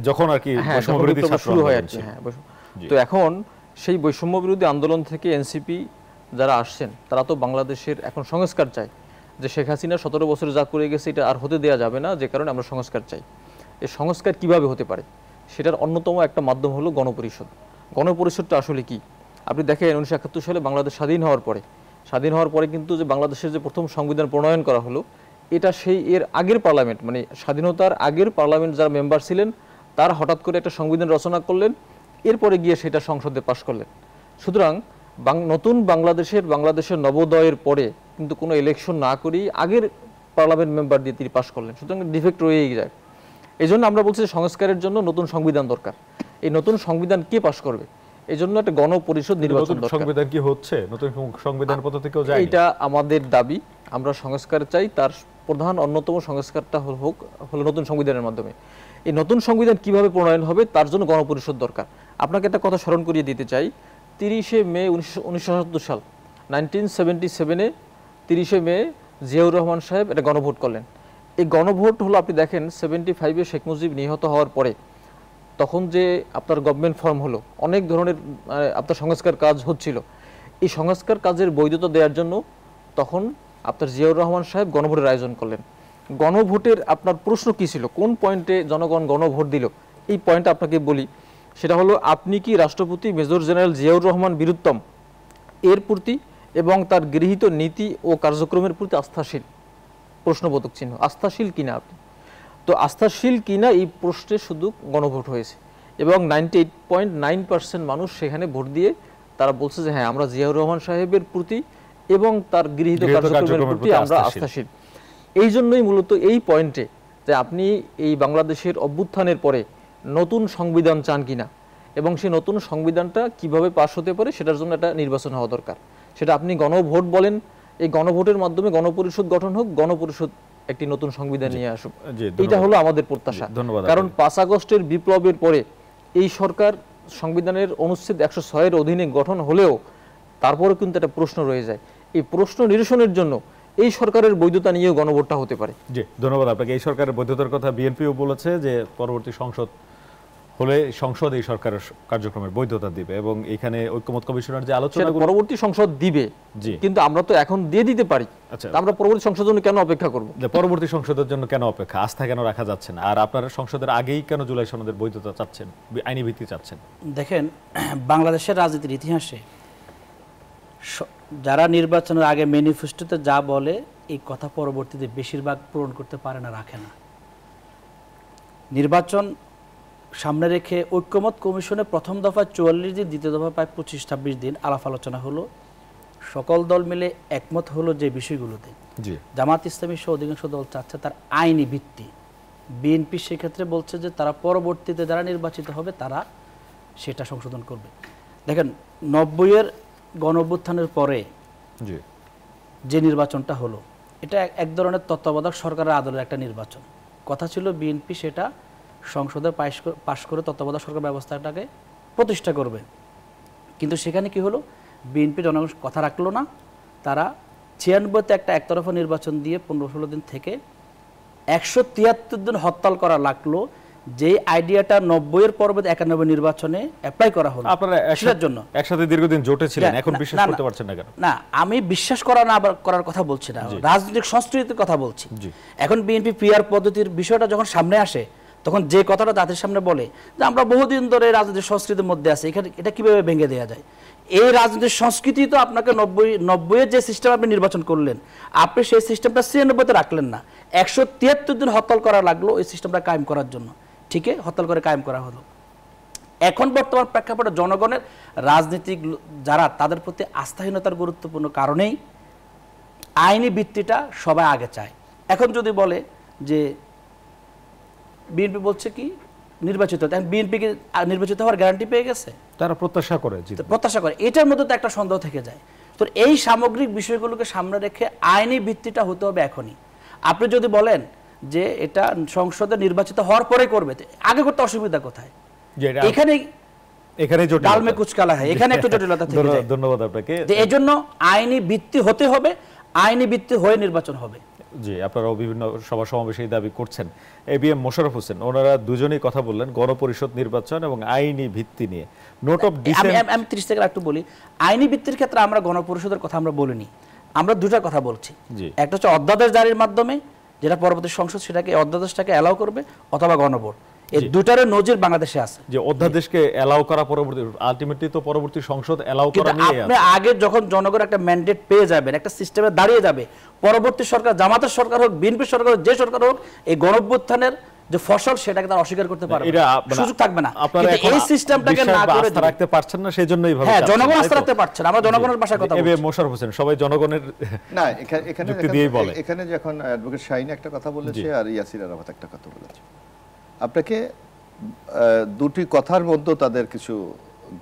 যখন আর কি শুরু হয় আর কি। হ্যাঁ, তো এখন সেই বৈষম্য বিরোধী আন্দোলন থেকে এনসিপি যারা আসছেন তারা তো বাংলাদেশের এখন সংস্কার চায়, যে শেখ হাসিনা 17 বছর যা করে গেছে এটা আর হতে দেওয়া যাবে না, যে কারণে আমরা সংস্কার চাই। এই সংস্কার কিভাবে হতে পারে সেটার অন্যতম একটা মাধ্যম হলো গণপরিষদ। গণপরিষদটা আসলে কি? আপনি দেখেন 1971 সালে বাংলাদেশ স্বাধীন হওয়ার পরে কিন্তু যে বাংলাদেশের যে প্রথম সংবিধান প্রণয়ন করা হলো, এটা সেই এর আগের পার্লামেন্ট, মানে স্বাধীনতার আগের পার্লামেন্ট যারা মেম্বার ছিলেন তারা হঠাৎ করে একটা সংবিধান রচনা করলেন, এরপরে গিয়ে সেটা সংসদে পাশ করলেন। সুতরাং নতুন বাংলাদেশের নবোদয়ের পরে কিন্তু কোনো ইলেকশন না করেই আগের পার্লামেন্ট মেম্বার দিয়ে তিনি পাশ করলেন। সুতরাং ডিফেক্ট রয়েই যায়। এই জন্য আমরা বলছি সংস্কারের জন্য নতুন সংবিধান দরকার। এই নতুন সংবিধান কে পাশ করবে? এই জন্য একটা গণপরিষদ নির্বাচন দরকার। সংবিধান কি হচ্ছে? নতুন সংবিধান পদ্ধতি কেউ যায়? এটা আমাদের দাবি, আমরা সংস্কার চাই। তার প্রধান অন্যতম সংস্কারটা হলো নতুন সংবিধানের মাধ্যমে। এই নতুন সংবিধান কিভাবে প্রণয়ন হবে তার জন্য গণপরিষদ দরকার। আপনাকে একটা কথা স্মরণ করিয়ে দিতে চাই। 30শে মে 1977 সাল 1977-এ 30শে মে জিয়াউর রহমান সাহেব একটা গণভোট করলেন। এই গণভোট হলো, আপনি দেখেন 75-এ শেখ মুজিব নিহত হওয়ার পরে তখন যে আপনার গভর্নমেন্ট ফর্ম হলো, অনেক ধরনের আপনার সংস্কার কাজ হচ্ছিল। এই সংস্কার কাজের বৈধতা দেওয়ার জন্য তখন আপনার জিয়াউর রহমান সাহেব গণভোটের আয়োজন করলেন। গণভোটের আপনার প্রশ্ন কি ছিল, কোন পয়েন্টে জনগণ গণভোট দিল, এই পয়েন্টটা আপনাকে বলি। সেটা হলো, আপনি কি রাষ্ট্রপতি মেজর জেনারেল জিয়াউর রহমান বীরুত্তম এর প্রতি এবং তার গৃহীত নীতি ও কার্যক্রমের প্রতি আস্থাশীল? প্রশ্নবোধক চিহ্ন। আস্থাশীল কিনা আপনি? তো আস্থাশীল কিনা এই প্রশ্নে শুধু গণভোট হয়েছে এবং 98.9% মানুষ সেখানে ভোট দিয়ে তারা বলছে যে হ্যাঁ, আমরা জিয়াউর রহমান সাহেবের প্রতি এবং তার গৃহীত কার্যক্রমের প্রতি আমরা আস্থাশীল। এই জন্যই মূলত এই পয়েন্টে যে আপনি এই বাংলাদেশের অভ্যুত্থানের পরে নতুন সংবিধান চান কিনা এবং সেই নতুন সংবিধানটা কিভাবে পাস হতে পারে সেটার জন্য একটা নির্বাচন হওয়া দরকার। সেটা আপনি গণভোট বলেন, এই গণভোটের মাধ্যমে গণপরিষদ গঠন হোক, গণপরিষদ একটি নতুন সংবিধান নিয়ে আসুক, জি, ধন্যবাদ। এটা হলো আমাদের প্রত্যাশা। ধন্যবাদ কারণ আপনাকে। 5 আগস্টের বিপ্লবের পরে এই সরকার সংবিধানের অনুচ্ছেদ 106 এর অধীনে গঠন হলেও তারপরে কিন্তু একটা প্রশ্ন রয়ে যায়। এই প্রশ্ন নিরসনের জন্য এই সরকারের বৈধতা নিয়েও গণভোটটা হতে পারে। জি, ধন্যবাদ আপনাকে। এই সরকারের বৈধতার কথা বিএনপিও বলেছে যে পরবর্তী সংসদ হলে সংসদ এই সরকারের কার্যক্রমের বৈধতা দিবে, এবং এখানে ঐক্যমত কমিশনের যে সেটা আলোচনা পরবর্তী সংসদ দিবে, জি। কিন্তু আমরা তো এখন দিয়ে দিতে পারি। আচ্ছা। তা আমরা পরবর্তী সংসদের জন্য কেন অপেক্ষা করব? যে পরবর্তী সংসদের জন্য কেন অপেক্ষা, আস্থা কেন রাখা যাচ্ছে না, আর আপনারা সংসদের আগেই কেন জুলাই সনদের বৈধতা চাচ্ছেন, আইনি ভিত্তি চাচ্ছেন? দেখেন, বাংলাদেশের রাজনীতির ইতিহাসে যারা নির্বাচনের আগে ম্যানিফেস্টোতে যা বলে এই কথা পরবর্তীতে বেশিরভাগ পূরণ করতে পারে না, রাখে না। নির্বাচন সামনে রেখে ঐক্যমত কমিশনে প্রথম দফায় 44 দিন, দ্বিতীয় দফা প্রায় 25-26 দিন আলাপ আলোচনা হলো। সকল দল মিলে একমত হলো যে বিষয়গুলোতে জি, জামাত ইসলামী সহ অধিকাংশ দল চাচ্ছে তার আইনি ভিত্তি। বিএনপি সেক্ষেত্রে বলছে যে তারা পরবর্তীতে যারা নির্বাচিত হবে তারা সেটা সংশোধন করবে। দেখেন, 90-এর গণঅভ্যুত্থানের পরে জি, যে নির্বাচনটা হলো এটা এক ধরনের তত্ত্বাবধায়ক সরকারের আদলের একটা নির্বাচন। কথা ছিল বিএনপি সেটা সংসদে পাশ করে তত্ত্বাবধায়ক সরকার ব্যবস্থাটাকে প্রতিষ্ঠা করবে, কিন্তু সেখানে কি হলো, বিএনপি জনগণ কথা রাখলো না। তারা 96-তে একটা একতরফা নির্বাচন দিয়ে 15-16 দিন থেকে 173 দিন হরতাল করা লাগলো, যেই আইডিয়াটা 90-এর পরবর্তী 91 নির্বাচনে অ্যাপ্লাই করা হলো আপনারা সেটার জন্য। একসাথে দীর্ঘদিন জোটে ছিলেন, এখন না, বিশ্বাস না, করতে না, পারছেন না কেন? না, আমি বিশ্বাস করা না করার কথা বলছি না, জি। রাজনৈতিক সংস্কৃতির কথা বলছি। জি। এখন বিএনপি পিআর পদ্ধতির বিষয়টা যখন সামনে আসে তখন যে কথাটা তাদের সামনে বলে যে আমরা বহুদিন ধরে রাজনৈতিক সংস্কৃতির মধ্যে আছি, এখানে এটা কিভাবে ভেঙে দেওয়া যায়। এই রাজনৈতিক সংস্কৃতি তো আপনাকে 90-এর যে সিস্টেম আপনি নির্বাচন করলেন, আপনি সেই সিস্টেমটা 96-তে রাখলেন না, 173 দিন হরতাল করা লাগলো ওই সিস্টেমটা কায়েম করার জন্য। ঠিক আছে, হরতাল করে কায়েম করা হলো। এখন বর্তমান প্রেক্ষাপটে জনগণের রাজনীতিক যারা তাদের প্রতি আস্থাহীনতার গুরুত্বপূর্ণ কারণেই আইনি ভিত্তিটা সবাই আগে চায়। এখন যদি বলে যে বিএনপি বলছে কি নির্বাচিত, বিএনপি কি নির্বাচিত হওয়ার গ্যারান্টি পেয়ে গেছে? তারা প্রত্যাশা করে, জি, প্রত্যাশা করে, এটার মধ্যে তো একটা সন্দেহ থেকে যায়। তো এই সামগ্রিক বিষয়গুলোকে সামনে রেখে আইনি ভিত্তিটা হতে হবে এখনই। আপনি যদি বলেন যে এটা সংসদে নির্বাচিত হওয়ার পরে করবে, আগে করতে অসুবিধা কোথায়? এখানে ডালমে কুচকালা হয়, এখানে একটু জটিলতা থেকে যায়। ধন্যবাদ আপনাকে। এই জন্য আইনি ভিত্তি হতে হবে, আইনি ভিত্তি হয়ে নির্বাচন হবে। জি, আপনারাও বিভিন্ন সভা সমাবেশে এই দাবি করছেন। এবিএম মোশাররফ হোসেন, ওনারা দুজনেই কথা বললেন গণপরিষদ নির্বাচন এবং আইনি ভিত্তি নিয়ে। নোট অফ ডিসেন্ট, আমি 30 সেকেন্ড একটু বলি। আইনি ভিত্তির ক্ষেত্রে আমরা গণপরিষদের কথা আমরা বলিনি, আমরা দুটা কথা বলছি। একটা হচ্ছে অধ্যাদেশ জারির মাধ্যমে, যেটা পরবর্তী সংসদ সেটাকে অধ্যাদেশটাকে অ্যালাউ করবে, অথবা গণভোট। এই দুটার নজির বাংলাদেশে আছে। যে অধ্যাদেশকে অ্যালাউ করা পরবর্তী, আলটিমেটলি তো পরবর্তী সংসদ অ্যালাউ করা নিয়ে আছে। আপনি আগে যখন জনগণ একটা ম্যান্ডেট পেয়ে যাবেন, একটা সিস্টেমে দাঁড়িয়ে যাবে, পরবর্তী সরকার জামাতের সরকার হোক, বিএনপি সরকার হোক, যে সরকার হোক, এই গণঅভ্যুত্থানের যে ফসল সেটাকে তারা অস্বীকার করতে পারবে, সুযোগ থাকবে না। আপনারা এই সিস্টেমটাকে না করে আস্থা রাখতে পারছেন না, সেজন্যই ভাবে। হ্যাঁ, জনগণ আস্থা রাখতে পারছে না, আমরা জনগণের ভাষায় কথা বলছি। এবিএম মোশাররফ হোসেন, সবাই জনগণের না, এখানে যুক্তি দিয়েই বলে। এখানে যখন অ্যাডভোকেট শাহিন একটা কথা বলেছে আর ইয়াসির আরাফাত একটা কথা বলেছে, আপনাকে দুটি কথার মধ্যে তাদের কিছু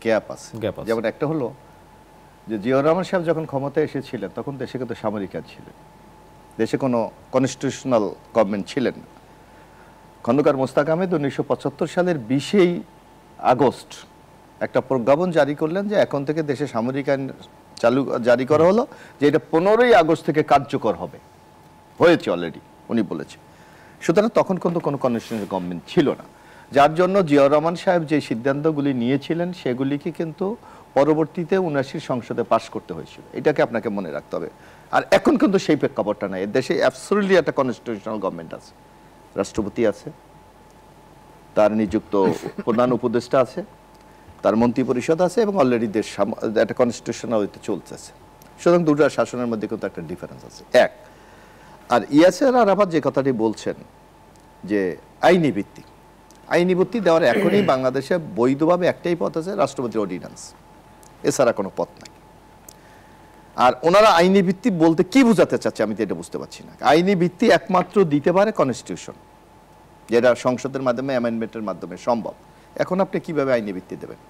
গ্যাপ আছে। যেমন একটা হলো যে জিয়াউর রহমান সাহেব যখন ক্ষমতায় এসেছিলেন তখন দেশে কিন্তু সামরিক আইন ছিল, দেশে কোনো কনস্টিটিউশনাল গভর্নমেন্ট ছিলেন না। খন্দকার মোস্তাক আহমেদ 1975 সালের 20 আগস্ট একটা প্রজ্ঞাপন জারি করলেন যে এখন থেকে দেশে সামরিক আইন জারি করা হলো, যে এটা 15 আগস্ট থেকে কার্যকর হবে, হয়েছে অলরেডি উনি বলেছে। সুতরাং তখন কিন্তু কোনো কনস্টিটিউশনাল গভর্নমেন্ট ছিল না, যার জন্য জিয়াউর রহমান সাহেব যে সিদ্ধান্তগুলি নিয়েছিলেন সেগুলিকে কিন্তু পরবর্তীতে 79 সংসদে পাশ করতে হয়েছিল। এটাকে আপনাকে মনে রাখতে হবে। আর এখন কিন্তু সেই প্রেক্ষাপটটা নাই, দেশে অ্যাবসলিউটলি একটা কনস্টিটিউশনাল গভর্নমেন্ট আছে, রাষ্ট্রপতি আছে, তার নিযুক্ত প্রধান উপদেষ্টা আছে, তার মন্ত্রী পরিষদ আছে, এবং অলরেডি দেশ একটা কনস্টিটিউশনাল চলতেছে। সুতরাং দুটো শাসনের মধ্যে কিন্তু একটা ডিফারেন্স আছে। এক, আর ইয়াসির আরাফাত যে কথাটি বলছেন যে আইনি ভিত্তি, আইনি ভিত্তি দেওয়ার এখনই বাংলাদেশে বৈধভাবে একটাই পথ আছে, রাষ্ট্রপতির অর্ডিন্যান্স, এছাড়া কোনো পথ নাই। আর ওনারা আইনি ভিত্তি বলতে কি বোঝাতে চাচ্ছে আমি তো এটা বুঝতে পারছি না। আইনি ভিত্তি একমাত্র দিতে পারে কনস্টিটিউশন, যেটা সংসদের মাধ্যমে অ্যামেন্ডমেন্টের মাধ্যমে সম্ভব। এখন আপনি কিভাবে আইনি ভিত্তি দেবেন?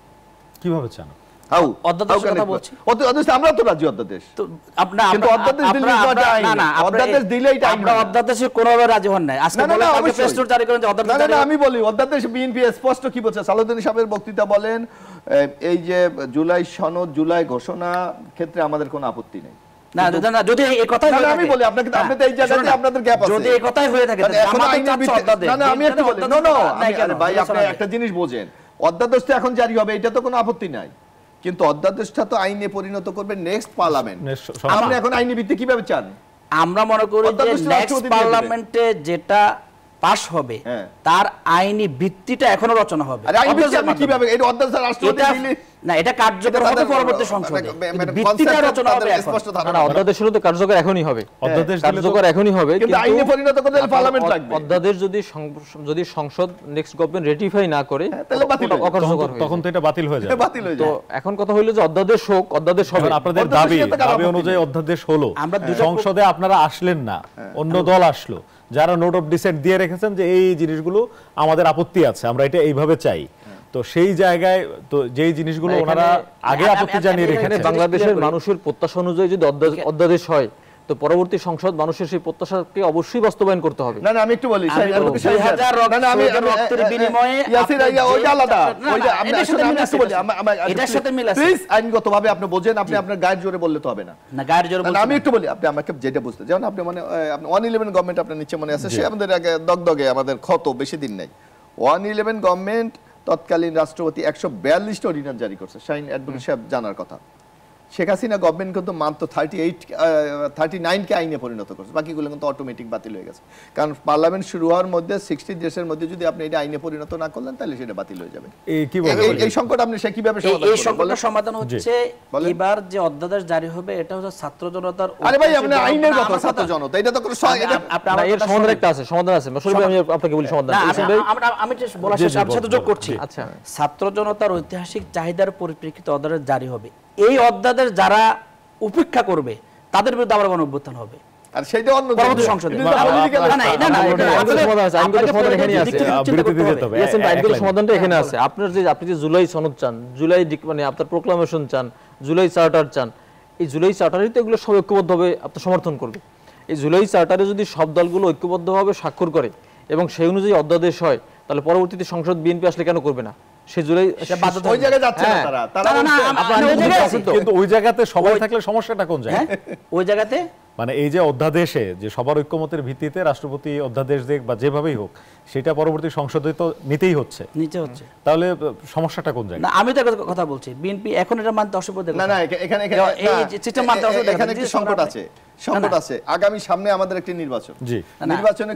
কিভাবে চান? হাউ অধ্যাদেশের কথা বলছি। অধ্যাদেশ আমরা তো রাজি অধ্যাদেশ, তো আপনার কিন্তু অধ্যাদেশ দিলে এটা আইন না, অধ্যাদেশ দিলে এটা আইন না। আপনারা অধ্যাদেশে কোনোভাবে রাজি হন নাই। আজকে বলে কালকে প্রেস নোট জারি করেন যে অধ্যাদেশ না, জারি। আমি বলি অধ্যাদেশ বিএনপি স্পষ্ট কি বলছে, সালাউদ্দিন সাহেবের বক্তৃতা বলেন, এই যে জুলাই সনদ, জুলাই ঘোষণা ক্ষেত্রে আমাদের কোনো আপত্তি নেই। না না, যদি এই কথাই হয়ে থাকে, আমি বলি আপনাকে, আপনি তো এই জায়গাতে আপনাদের গ্যাপ আছে। যদি এই কথাই হয়ে থাকে তাহলে এখন আমাদের আইনের চাচ্ছে ভিত্তিতে, অধ্যাদেশ। না আমি একটু বলি, আরে ভাই আপনি একটা জিনিস বোঝেন, অধ্যাদেশ তো এখন জারি হবে, এটা তো কোনো আপত্তি নাই, কিন্তু অধ্যাদেশটা তো আইনে পরিণত করবে নেক্সট পার্লামেন্ট। আপনি এখন আইনি ভিত্তি কিভাবে চান? আমরা মনে করি যে নেক্সট পার্লামেন্টে যেটা পাস হবে তার আইনি ভিত্তিটা এখনো রচনা হবে। আরে আইনি ভিত্তি আপনি কিভাবে, এই অধ্যাদেশ রাষ্ট্রপতি দিলে না, এটা কার্যকর হবে পরবর্তী সংসদে, ভিত্তিটা রচনা হবে এখন। না, অধ্যাদেশের তো কার্যকর এখনই হবে, অধ্যাদেশ কার্যকর এখনই হবে, কিন্তু আইনে পরিণত করতে হলে পার্লামেন্ট লাগবে। অধ্যাদেশ যদি সংসদ নেক্সট গভর্নমেন্ট রেটিফাই না করে তাহলে বাতিল হবে, অকার্যকর হয়ে তখন তো এটা বাতিল হয়ে যাবে। বাতিল হয়ে তো যাবে। এখন কথা হইলো যে অধ্যাদেশ হোক, অধ্যাদেশ হবে। আপনাদের দাবি অনুযায়ী অধ্যাদেশ হলো, সংসদে আপনারা আসলেন না, অন্য দল আসলো, যারা নোট অফ ডিসেন্ট দিয়ে রেখেছেন যে এই জিনিসগুলো আমাদের আপত্তি আছে, আমরা এটা এইভাবে চাই, তো সেই জায়গায় তো যেই জিনিসগুলো ওনারা আগে আপত্তি জানিয়ে এখানে রেখেছেন, বাংলাদেশের মানুষের প্রত্যাশা অনুযায়ী যদি অধ্যাদেশ হয়, তো পরবর্তী সংসদ মানুষের সেই প্রত্যাশাকে অবশ্যই বাস্তবায়ন করতে হবে। না আমি একটু বলি, রক্তের বিনিময়ে ওইটা আলাদা, ওইটা এটার সাথে মিল আছে। প্লিজ আইনগতভাবে আপনি বোঝেন, আপনি আপনার গায়ের জোরে বললে তো হবে না। না, গায়ের জোরে বলছি না। আমি একটু বলি, আপনি আমাকে যেটা বুঝতে, যেমন আপনি মানে আপনি 111 গভর্নমেন্ট আপনার নিচে মনে আছে, সে আমাদের আগে দগদগে আমাদের ক্ষত বেশি দিন নাই। 111 গভর্নমেন্ট তৎকালীন রাষ্ট্রপতি 142টা অর্ডিন্যান্স জারি করছে, শাহিন অ্যাডভোকেট সাহেব জানার কথা। শেখ হাসিনা গভর্নমেন্ট কিন্তু মাত্র 39কে আইনে পরিণত করছে, বাকিগুলো কিন্তু অটোমেটিক বাতিল হয়ে গেছে। কারণ পার্লামেন্ট শুরু হওয়ার মধ্যে 60 দেশের মধ্যে যদি আপনি এটা আইনে পরিণত না করলেন তাহলে সেটা বাতিল হয়ে যাবে। এই সংকট আপনি সে কিভাবে সমাধান করবেন? এই সংকটের সমাধান হচ্ছে এবার যে অধ্যাদেশ জারি হবে এটা হচ্ছে ছাত্র জনতার। আরে ভাই আপনি আইনের কথা, ছাত্র জনতা এটা তো কোনো এর সমাধান একটা আছে, সমাধান আছে। মশরুফ ভাই, আমি আপনাকে বলি সমাধান। আমি just বলার শেষে আপনার সাথে যোগ করছি। আচ্ছা, ছাত্র জনতার ঐতিহাসিক চাহিদার পরিপ্রেক্ষিতে অধ্যাদেশ জারি হবে। এই অধ্যাদেশ যারা উপেক্ষা করবে তাদের বিরুদ্ধে আবার গণঅভ্যুত্থান হবে। আর সেটা অন্য পরবর্তী সংসদে সমাধানটা এখানে আছে। আপনার যে আপনি যে জুলাই সনদ চান, জুলাই মানে আপনার প্রোক্লামেশন চান, জুলাই চার্টার চান, এই জুলাই চার্টারই তো এগুলো সব ঐক্যবদ্ধভাবে আপনার সমর্থন করবে। এই জুলাই চার্টারে যদি সব দলগুলো ঐক্যবদ্ধভাবে স্বাক্ষর করে এবং সেই অনুযায়ী অধ্যাদেশ হয়, তাহলে পরবর্তীতে সংসদ বিএনপি আসলে কেন করবে না? সে জুলাই ওই জায়গায় যাচ্ছে না তারা কিন্তু ওই জায়গাতে সবাই থাকলে সমস্যাটা কোন জায়গায়? ওই জায়গাতে মানে এই যে অধ্যাদেশে যে সবার ঐক্যমতের ভিত্তিতে রাষ্ট্রপতি অধ্যাদেশ দেখ বা যেভাবেই হোক, সেটা পরবর্তী সংসদে তো নিতেই হচ্ছে, তাহলে সমস্যাটা কোন জায়গায়? না, আমি তো কথা বলছি, বিএনপি এখন এটা মানতে অসুবিধা। না না, এখানে এখানে একটু সংকট আছে, সংকট আছে। আগামী সামনে আমাদের একটি নির্বাচন, জি নির্বাচনে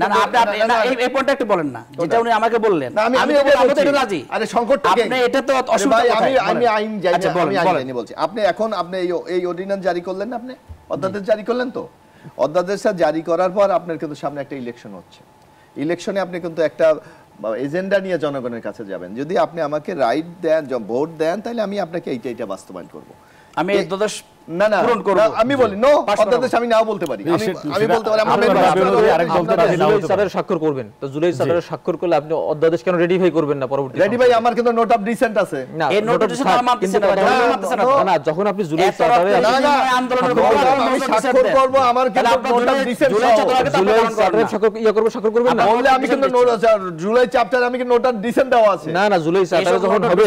এই পয়েন্টটা একটু বলেন না, যেটা উনি আমাকে বললেন। আমি এটা রাজি। আরে সংকটটা কি? আপনি এটা তো অসুবিধা কোথায়? আমি আইন জানি, আমি আইন জানি বলছি। আপনি এখন এই অর্ডিন্যান্স জারি করলেন না, আপনি অধ্যাদেশ জারি করলেন, তো অধ্যাদেশটা জারি করার পর আপনার কিন্তু সামনে একটা ইলেকশন হচ্ছে। ইলেকশনে আপনি কিন্তু একটা এজেন্ডা নিয়ে জনগণের কাছে যাবেন। যদি আপনি আমাকে রাইট দেন, ভোট দেন, তাহলে আমি আপনাকে এইটা বাস্তবায়ন করব। আমি অধ্যাদেশ না না আমি বলি নো, অধ্যাদেশ আমি নাও বলতে পারি, আমি বলতে পারি জুলাই চার্টারে স্বাক্ষর করবেন। তো জুলাই চার্টারে স্বাক্ষর করলে আপনি অধ্যাদেশ কেন রেডিফাই করবেন না পরবর্তী? রেডিফাই আমার কিন্তু নোট অফ ডিসেন্ট আছে। না, এই নোট অফ ডিসেন্ট মানতেছেন না। না, যখন আপনি জুলাই চার্টারে আন্দোলন আমি স্বাক্ষর করব, আমার কিন্তু নোট অফ ডিসেন্ট জুলাই চার্টারে স্বাক্ষর করবেন না বললে আমি কিন্তু জুলাই চ্যাপ্টারে আমি কিন্তু নোট অফ ডিসেন্ট দেওয়া আছে। না না, জুলাই চার্টারে যখন হবে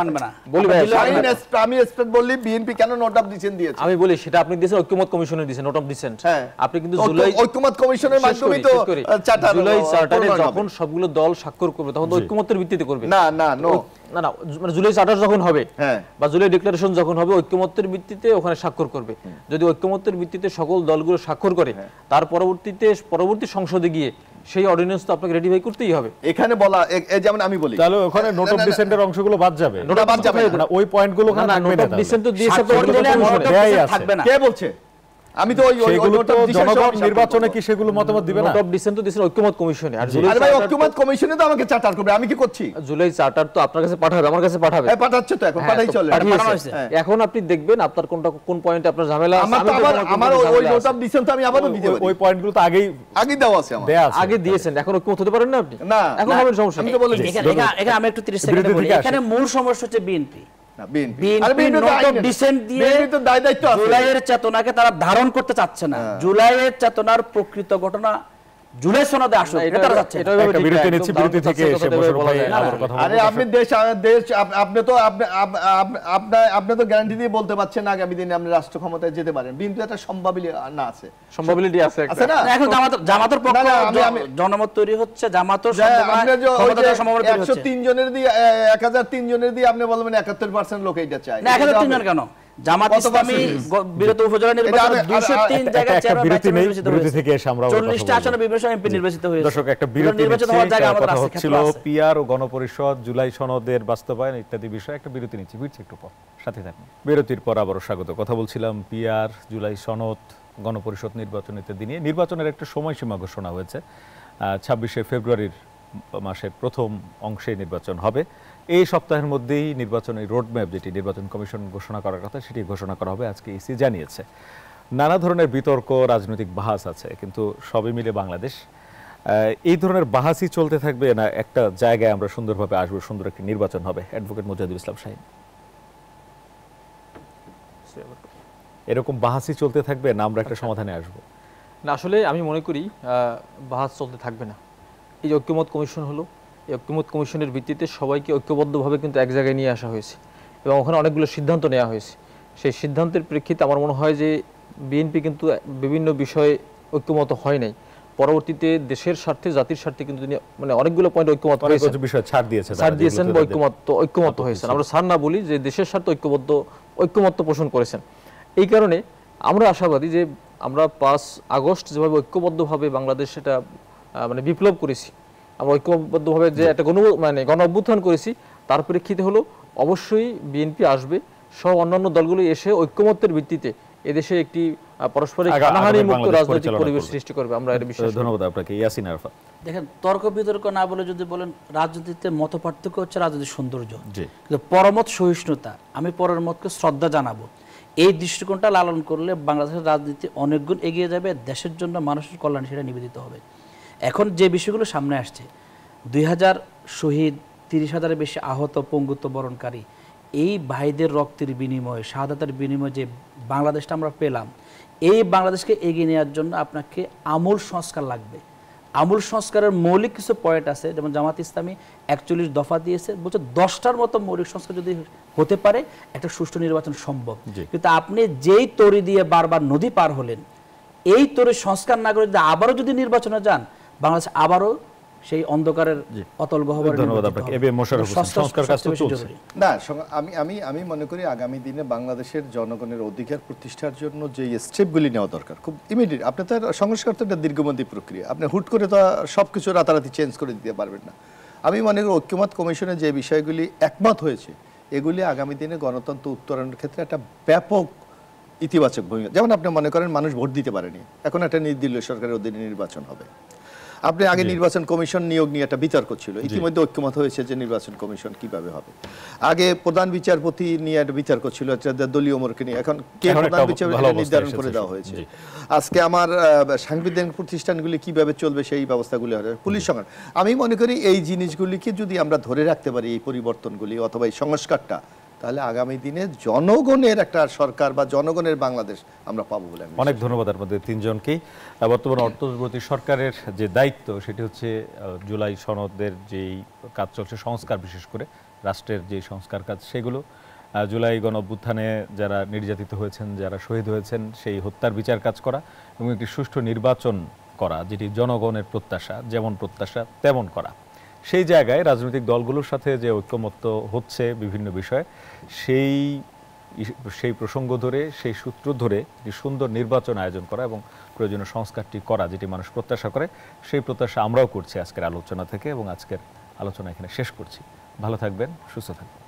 মানবে না। বলি ভাই, আমি এক্সপেক্ট বললি বিএনপি কেন নোট অফ ডিসেন্ট দিয়েছে? আমি বলি সেটা আপনি দিয়েছেন ঐক্যমত কমিশনে দিয়েছেন নোট অফ ডিসেন্ট। আপনি কিন্তু জুলাই ঐক্যমত কমিশনের মাধ্যমে তো চার্টার, জুলাই চার্টারে যখন সবগুলো দল স্বাক্ষর করবে তখন তো ঐক্যমতের ভিত্তিতে করবে। না না নো না না, মানে জুলাই চার্টার যখন হবে বা জুলাই ডিক্লারেশন যখন হবে, ঐক্যমতের ভিত্তিতে ওখানে স্বাক্ষর করবে। যদি ঐক্যমতের ভিত্তিতে সকল দলগুলো স্বাক্ষর করে, তার পরবর্তী সংসদে গিয়ে সেই অর্ডিন্যান্স তো আপনাকে রেডিফাই করতেই হবে। এখানে বলা যেমন আমি বলি, তাহলে ওখানে নোট অফ ডিসেন্টের অংশগুলো বাদ যাবে, নোটা বাদ যাবে না, ওই পয়েন্টগুলো ওখানে নোট অফ ডিসেন্ট তো দিয়েছে, থাকবে না। কে বলছে? আমি তো ওই জনগণ নির্বাচনে কি সেগুলো মতামত দিবে না? নোট অফ ডিসেন্ট তো দিয়েছে ঐক্যমত কমিশনে। আর আরে ভাই, ঐক্যমত কমিশনে তো আমাকে চার্টার করবে, আমি কি করছি? জুলাই চার্টার তো আপনার কাছে পাঠাবে, আমার কাছে পাঠাবে। হ্যাঁ, পাঠাচ্ছে তো, এখন পাঠাই চলে। এখন আপনি দেখবেন আপনার কোন পয়েন্টে আপনার ঝামেলা আছে। আমার ওই নোট অফ ডিসেন্ট আমি আবারও দিতে পারি, ওই পয়েন্টগুলো তো আগেই দেওয়া আছে আমার, আগে দিয়েছেন, এখন ঐক্যমত হতে পারেন না আপনি? না, এখন হবে সমস্যা। আমি তো বলি এখানে আমি একটু 30 সেকেন্ড বলি। এখানে মূল সমস্যা হচ্ছে BNP. BNP note of dissent দিয়ে জুলাইয়ের চেতনাকে তারা ধারণ করতে চাচ্ছে না। জুলাইয়ের চেতনার প্রকৃত ঘটনা জুলাই সনদে আসুক, এটা তারা চাচ্ছে। একটা বিরতি নিচ্ছি, বিরতি থেকে এসে বসে ভাই আবার কথা বলবো। আরে আপনি আপনি তো গ্যারান্টি দিয়ে বলতে পারছেন আগামী দিনে আপনি রাষ্ট্র ক্ষমতায় যেতে পারেন, কিন্তু একটা সম্ভাবনাবিলিটি আছে না? এখন জামাতের পক্ষে জনমত তৈরি হচ্ছে, জামাতের সম্ভাবনা 103 জনের দিয়ে 1003 জনের দিয়ে আপনি বলবেন 71% লোক এটা চায় না। 1003 জন কেন? জামাত ইসলামী বিগত উপজেলা নির্বাচনে 203 জায়গায় চেয়ারম্যান নির্বাচিত হয়েছে, 40টা আসনে বিবেচনা এমপি নির্বাচিত হয়েছে। দর্শক, একটা বিরতি কথা হচ্ছিল পিআর ও গণপরিষদ, জুলাই সনদের বাস্তবায়ন ইত্যাদি বিষয়ে একটা বিরতি নিচ্ছি, ফিরছি একটু পর, সাথে থাকুন। বিরতির পর আবারও স্বাগত। কথা বলছিলাম পিআর, জুলাই সনদ, গণপরিষদ নির্বাচন ইত্যাদি নিয়ে। নির্বাচনের একটা সময়সীমা ঘোষণা হয়েছে, 26শে ফেব্রুয়ারির মাসের প্রথম অংশে নির্বাচন হবে। এই সপ্তাহের মধ্যেই নির্বাচনের রোডম্যাপ, যেটি নির্বাচন কমিশন ঘোষণা করার কথা, সেটি ঘোষণা করা হবে, আজকে ইসি জানিয়েছে। নানা ধরনের বিতর্ক, রাজনৈতিক বাহাস আছে, কিন্তু সবই মিলে বাংলাদেশ। এই ধরনের বাহাসই চলতে থাকবে, না একটা জায়গায় আমরা সুন্দরভাবে আসবো, সুন্দর একটি নির্বাচন হবে? অ্যাডভোকেট মুজাহিদুল ইসলাম শাহীন, এরকম বাহাসই চলতে থাকবে, না আমরা একটা সমাধানে আসবো? না, আসলে আমি মনে করি বাহাস চলতে থাকবে না। এই যে ঐক্যমত কমিশন হলো, এই ঐক্যমত কমিশনের ভিত্তিতে সবাইকে ঐক্যবদ্ধভাবে কিন্তু এক জায়গায় নিয়ে আসা হয়েছে এবং ওখানে অনেকগুলো সিদ্ধান্ত নেওয়া হয়েছে। সেই সিদ্ধান্তের প্রেক্ষিতে আমার মনে হয় যে বিএনপি কিন্তু বিভিন্ন বিষয়ে ঐক্যমত হয় নাই, পরবর্তীতে দেশের স্বার্থে, জাতির স্বার্থে কিন্তু মানে অনেকগুলো পয়েন্ট ঐক্যমত হয়েছে, বিষয় ছাড় দিয়েছেন বা ঐক্যমত হয়েছেন। আমরা ছাড় না বলি, যে দেশের স্বার্থে ঐক্যমত্য পোষণ করেছেন। এই কারণে আমরা আশাবাদী যে আমরা 5 আগস্ট যেভাবে ঐক্যবদ্ধভাবে বাংলাদেশ এটা মানে বিপ্লব করেছি, আমরা ঐক্যবদ্ধভাবে যে একটা গণ অভ্যুত্থান করেছি, তার প্রেক্ষিতে হলো অবশ্যই বিএনপি আসবে, সব অন্যান্য দলগুলো এসে ঐক্যমত্যের ভিত্তিতে এদেশে একটি পারস্পরিক হানাহানি মুক্ত রাজনৈতিক পরিবেশ সৃষ্টি করবে, আমরা এটা বিশ্বাস করি। ধন্যবাদ আপনাকে। ইয়াসিন আরাফাত, দেখেন, তর্ক বিতর্ক না বলে যদি বলেন, রাজনীতিতে মত পার্থক্য হচ্ছে রাজনীতির সৌন্দর্য, কিন্তু পরমত সহিষ্ণুতা, আমি পরের মতকে শ্রদ্ধা জানাবো, এই দৃষ্টিকোণটা লালন করলে বাংলাদেশের রাজনীতি অনেক গুণ এগিয়ে যাবে, দেশের জন্য মানুষের কল্যাণ সেটা নিবেদিত হবে। এখন যে বিষয়গুলো সামনে আসছে, 2000 শহীদ, 30,000-এর বেশি আহত, পঙ্গুত্ব বরণকারী, এই ভাইদের রক্তের বিনিময়ে, শাহাদাতের বিনিময়ে যে বাংলাদেশটা আমরা পেলাম, এই বাংলাদেশকে এগিয়ে নেওয়ার জন্য আপনাকে আমূল সংস্কার লাগবে। আমূল সংস্কারের মৌলিক কিছু পয়েন্ট আছে, যেমন জামাত ইসলামী 41 দফা দিয়েছে, বলছে 10টার মতো মৌলিক সংস্কার যদি হতে পারে একটা সুষ্ঠু নির্বাচন সম্ভব। কিন্তু আপনি যেই তরি দিয়ে বারবার নদী পার হলেন, এই তরি সংস্কার না করে যদি আবারও যদি নির্বাচনে যান, বাংলাদেশ আবারও সেই অন্ধকারের অতল গহ্বরে। ধন্যবাদ আপনাকে। এবিএম মোশাররফ হোসেন, সংস্কার কাজ তো চলছে না। আমি মনে করি আগামী দিনে বাংলাদেশের জনগণের অধিকার প্রতিষ্ঠার জন্য যে স্টেপগুলি নেওয়া দরকার, খুব ইমিডিয়েট। আপনি তো সংস্কার তো একটা দীর্ঘমেয়াদী প্রক্রিয়া, আপনি হুট করে তো সবকিছু রাতারাতি চেঞ্জ করে দিতে পারবেন না। আমি মনে করি ঐক্যমত কমিশনে যে বিষয়গুলি একমত হয়েছে, এগুলি আগামী দিনে গণতন্ত্র উত্তরণের ক্ষেত্রে একটা ব্যাপক ইতিবাচক ভূমিকা। যেমন আপনি মনে করেন মানুষ ভোট দিতে পারেনি, এখন একটা নির্দলীয় সরকারের অধীনে নির্বাচন হবে। আপনি আগে নির্বাচন কমিশন নিয়োগ নিয়ে একটা বিতর্ক ছিল, ইতিমধ্যে ঐক্যমত হয়েছে যে নির্বাচন কমিশন কিভাবে হবে। আগে প্রধান বিচারপতি নিয়ে একটা বিতর্ক ছিল, দলীয় মোড়কে নিয়ে, এখন কে প্রধান বিচারপতি নির্ধারণ করে দেওয়া হয়েছে। আজকে আমার সাংবিধানিক প্রতিষ্ঠানগুলি কিভাবে চলবে সেই ব্যবস্থাগুলি হবে, পুলিশ সংস্কার। আমি মনে করি এই জিনিসগুলিকে যদি আমরা ধরে রাখতে পারি, এই পরিবর্তনগুলি অথবা এই সংস্কারটা, তাহলে আগামী দিনে জনগণের একটা সরকার বা জনগণের বাংলাদেশ আমরা পাবো বলে। অনেক ধন্যবাদ আপনাদের তিনজনকেই। বর্তমান অন্তর্বর্তী সরকারের যে দায়িত্ব, সেটি হচ্ছে জুলাই সনদের যেই কাজ চলছে, সংস্কার, বিশেষ করে রাষ্ট্রের যে সংস্কার কাজ, সেগুলো, জুলাই গণ অভ্যুত্থানে যারা নির্যাতিত হয়েছেন, যারা শহীদ হয়েছেন, সেই হত্যার বিচার কাজ করা এবং একটি সুষ্ঠু নির্বাচন করা, যেটি জনগণের প্রত্যাশা, যেমন প্রত্যাশা তেমন করা। সেই জায়গায় রাজনৈতিক দলগুলোর সাথে যে ঐক্যমত্য হচ্ছে বিভিন্ন বিষয়ে, সেই প্রসঙ্গ ধরে, সেই সূত্র ধরে একটি সুন্দর নির্বাচন আয়োজন করা এবং প্রয়োজনীয় সংস্কারটি করা, যেটি মানুষ প্রত্যাশা করে, সেই প্রত্যাশা আমরাও করছি আজকের আলোচনা থেকে, এবং আজকের আলোচনা এখানে শেষ করছি। ভালো থাকবেন, সুস্থ থাকবেন।